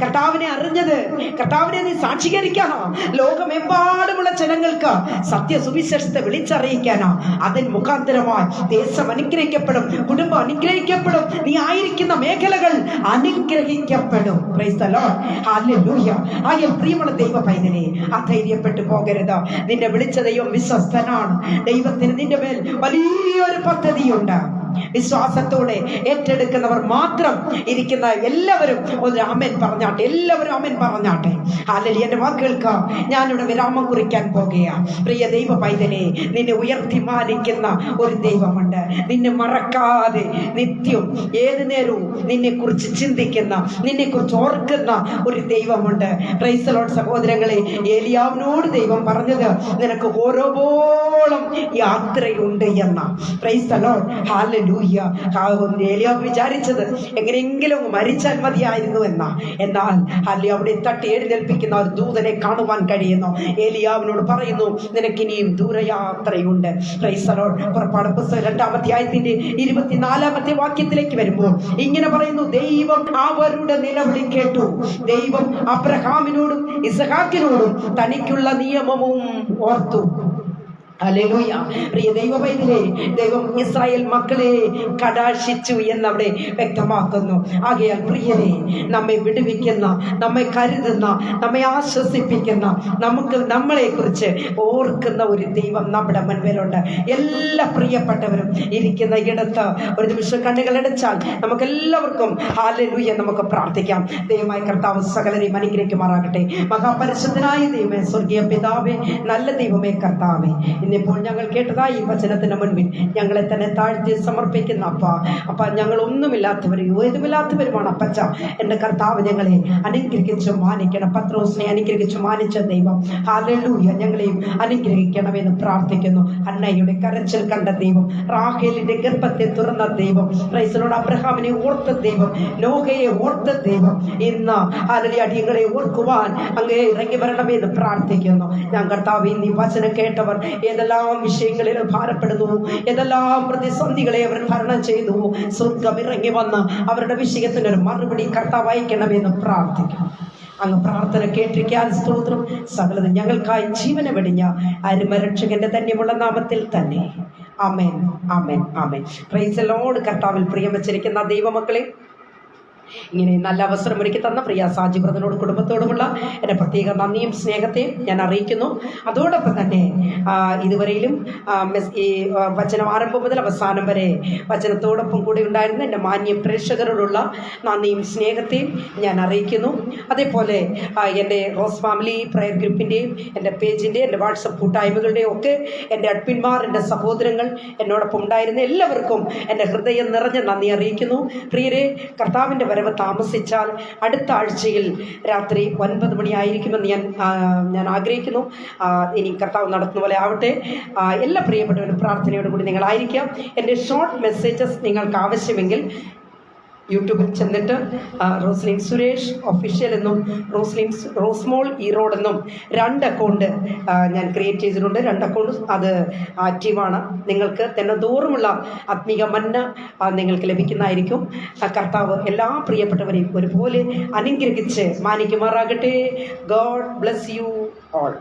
കർത്താവിനെ അറിഞ്ഞത്, കർത്താവിനെ നീ സാക്ഷീകരിക്കാനോ, ലോകമെമ്പാടുമുള്ള ജനങ്ങൾക്ക് സത്യസുവിശേഷത്തെ വിളിച്ചറിയിക്കാനോ, അതിന് മുഖാന്തരമായി ദേശം അനുഗ്രഹിക്കപ്പെടും, കുടുംബം അനുഗ്രഹിക്കപ്പെടും, നീ ആയിരിക്കുന്ന മേഖലകൾ അനുഗ്രഹിക്കപ്പെടും. Praise the lord. ഹല്ലേലൂയ. ആകെ പ്രിയമുള്ള ദൈവ പൈതലേ, അധൈര്യപ്പെട്ടു പോകരുത്. നിന്നെ വിളിച്ച ദൈവം വിശ്വസ്തനാണ്. ദൈവത്തിന് നിന്റെ മേൽ വലിയൊരു പദ്ധതിയുണ്ട്. വിശ്വാസത്തോടെ ഏറ്റെടുക്കുന്നവർ മാത്രം ഇരിക്കുന്ന എല്ലാവരും ഒരു ആമേൻ പറഞ്ഞാട്ടെ. എല്ലാവരും ആമേൻ പറഞ്ഞാട്ടെ. ഹല്ലേലൂയ. എന്റെ വാക്കുകൾക്ക് ഞാനിവിടെ വിരാമം കുറിക്കാൻ പോകുകയാണ്. പ്രിയ ദൈവ പൈതലേ, നിന്നെ ഉയർത്തി മാനിക്കുന്ന ഒരു ദൈവമുണ്ട്. നിന്നെ മറക്കാതെ നിത്യം ഏത് നേരവും നിന്നെ കുറിച്ച് ചിന്തിക്കുന്ന, നിന്നെ കുറിച്ച് ഓർക്കുന്ന ഒരു ദൈവമുണ്ട്. Price the Lord. സഹോദരങ്ങളെ, ഏലിയാവിനോട് ദൈവം പറഞ്ഞത് നിനക്ക് ഓരോളം യാത്രയുണ്ട് എന്ന. Price the lord. ഹല്ലേലൂയ. ഏലിയാവ് വിചാരിച്ചത് എങ്ങനെയെങ്കിലും മരിച്ചാൽ മതിയായിരുന്നു എന്ന. എന്നാൽ അവിടെ തട്ടി എഴുന്നേൽപ്പിക്കുന്ന ഒരു ദൂതനെ കാണുവാൻ കഴിയുന്നു. ഏലിയാവിനോട് പറയുന്നു, നിനക്കിനിയും ദൂരയാത്രയുണ്ട്. Praise the lord. പുറപ്പാട് പുസ്തകം 2-ാം അധ്യായത്തിന്റെ 24-ാമത്തെ വാക്യത്തിലേക്ക് വരുമ്പോൾ ഇങ്ങനെ പറയുന്നു, ദൈവം അവരുടെ നിലവിളി കേട്ടു. ദൈവം അബ്രഹാമിനോടും ഇസഹാക്കിനോടും തനിക്കുള്ള നിയമവും ഓർത്തു. ഹല്ലേലൂയ. പ്രിയ ദൈവ പൈതലേ, ദൈവം ഇസ്രായേൽ മക്കളെ കടാക്ഷിച്ചു എന്നവിടെ വ്യക്തമാക്കുന്നു. ആകയാൽ പ്രിയരെ, നമ്മെ വിടുവിക്കുന്ന, നമ്മെ കരുതുന്ന, നമ്മെ ആശ്വസിപ്പിക്കുന്ന, നമ്മളെ കുറിച്ച് ഓർക്കുന്ന ഒരു ദൈവം നമ്മുടെ മുൻപിലുണ്ട്. എല്ലാ പ്രിയപ്പെട്ടവരും ഇരിക്കുന്ന ഇടത്ത് ഒരു നിമിഷം കണ്ണുകളടച്ചാൽ നമുക്കെല്ലാവർക്കും ഹല്ലേലൂയ നമുക്ക് പ്രാർത്ഥിക്കാം. ദൈവമായ കർത്താവ് സകലരെയും അനുഗ്രഹിക്കുമാറാകട്ടെ. മഹാപരിശുദ്ധനായ ദൈവമേ, സ്വർഗീയ പിതാവേ, നല്ല ദൈവമേ കർത്താവേ, ഇന്നിപ്പോൾ ഞങ്ങൾ കേട്ടതായി ഈ വചനത്തിന് മുൻപിൽ ഞങ്ങളെ തന്നെ താഴ്ത്തി സമർപ്പിക്കുന്ന അപ്പ ഞങ്ങൾ ഒന്നുമില്ലാത്തവരും ഏതുമില്ലാത്തവരുമാണ് അപ്പച്ച. എൻ്റെ കർത്താവ് ഞങ്ങളെ അനുഗ്രഹിച്ചു മാനിക്കണം. പത്രോസിനെ അനുഗ്രഹിച്ചു മാനിച്ച ദൈവം ഹല്ലേലൂയ ഞങ്ങളെയും അനുഗ്രഹിക്കണമെന്ന് പ്രാർത്ഥിക്കുന്നു. അന്നയുടെ കരച്ചിൽ കണ്ട ദൈവം, റാഹേലിന്റെ ഗർഭത്തെ തുറന്ന ദൈവം, പ്രൈസ് ദി ലോർഡ്, അബ്രഹാമിനെ ഓർത്ത ദൈവം, നോഹയെ ഓർത്ത ദൈവം, ഇന്ന് ഹല്ലേലൂയ അടിയങ്ങളെ ഓർക്കുവാൻ അങ്ങേ ഇറങ്ങി വരണമെന്ന് പ്രാർത്ഥിക്കുന്നു. ഞാൻ കർത്താവ് ഇന്ന് ഈ വചനം കേട്ടവർ ഏതെല്ലാം വിഷയങ്ങളിൽ ഭാരപ്പെടുന്നു, ഏതെല്ലാം പ്രതിസന്ധികളെ അവർ തരണം ചെയ്തു, സ്വർഗ്ഗം ഇറങ്ങി വന്ന് അവരുടെ വിഷയത്തിനൊരു മറുപടി കർത്താവ് അയക്കണമെന്ന് പ്രാർത്ഥിക്കുന്നു. അങ്ങ് പ്രാർത്ഥന കേട്ടിരിക്കാൻ സ്തോത്രം. സകലതും ഞങ്ങൾക്കായി ജീവനെ വെടിഞ്ഞ അരുമരക്ഷകന്റെ ധന്യമുള്ള നാമത്തിൽ തന്നെ ആമേൻ, ആമേൻ, ആമേൻ. Praise the lord. കർത്താവിൽ പ്രിയം വെച്ചിരിക്കുന്ന ദൈവമക്കളെ, ഇങ്ങനെ നല്ല അവസരം ഒരുക്കി തന്ന പ്രിയ സാജി ബ്രദറിനോട് കുടുംബത്തോടുമുള്ള എൻ്റെ പ്രത്യേക നന്ദിയും സ്നേഹത്തെയും ഞാൻ അറിയിക്കുന്നു. അതോടൊപ്പം തന്നെ ഇതുവരെയും ഈ വചനം ആരംഭം മുതൽ അവസാനം വരെ വചനത്തോടൊപ്പം കൂടെ ഉണ്ടായിരുന്ന എൻ്റെ മാന്യ പ്രേക്ഷകരോടുള്ള നന്ദിയും സ്നേഹത്തെയും ഞാൻ അറിയിക്കുന്നു. അതേപോലെ എൻ്റെ റോസ് ഫാമിലി പ്രയർ ഗ്രൂപ്പിൻ്റെയും എൻ്റെ പേജിൻ്റെ, എൻ്റെ വാട്സപ്പ് കൂട്ടായ്മകളുടെയും ഒക്കെ എൻ്റെ അഡ്മിന്മാർ, എൻ്റെ സഹോദരങ്ങൾ, എന്നോടൊപ്പം ഉണ്ടായിരുന്ന എല്ലാവർക്കും എൻ്റെ ഹൃദയം നിറഞ്ഞ നന്ദി അറിയിക്കുന്നു. പ്രിയരെ, കർത്താവിൻ്റെ വരവ് താമസിച്ചാൽ അടുത്ത ആഴ്ചയിൽ രാത്രി 9 മണിയായിരിക്കുമെന്ന് ഞാൻ ആഗ്രഹിക്കുന്നു. ഇനി കർത്താവ് നടത്തുന്ന പോലെ ആവട്ടെ. എല്ലാ പ്രിയപ്പെട്ടവരും പ്രാർത്ഥനയോടുകൂടി നിങ്ങളായിരിക്കാം. എൻ്റെ ഷോർട്ട് മെസ്സേജസ് നിങ്ങൾക്ക് ആവശ്യമെങ്കിൽ യൂട്യൂബിൽ ചെന്നിട്ട് റോസ്ലിൻ സുരേഷ് ഒഫീഷ്യൽ എന്നും റോസ്മോൾ ഈറോഡ് എന്നും 2 അക്കൗണ്ട് ഞാൻ ക്രിയേറ്റ് ചെയ്തിട്ടുണ്ട്. 2 അക്കൗണ്ട് അത് ആക്റ്റീവാണ്. നിങ്ങൾക്ക് തന്നെ തോറുമുള്ള ആത്മീക മന്ന നിങ്ങൾക്ക് ലഭിക്കുന്നതായിരിക്കും. കർത്താവ് എല്ലാ പ്രിയപ്പെട്ടവരെയും ഒരുപോലെ അനുഗ്രഹിച്ച് മാനിക്കുമാറാകട്ടെ. God bless you all.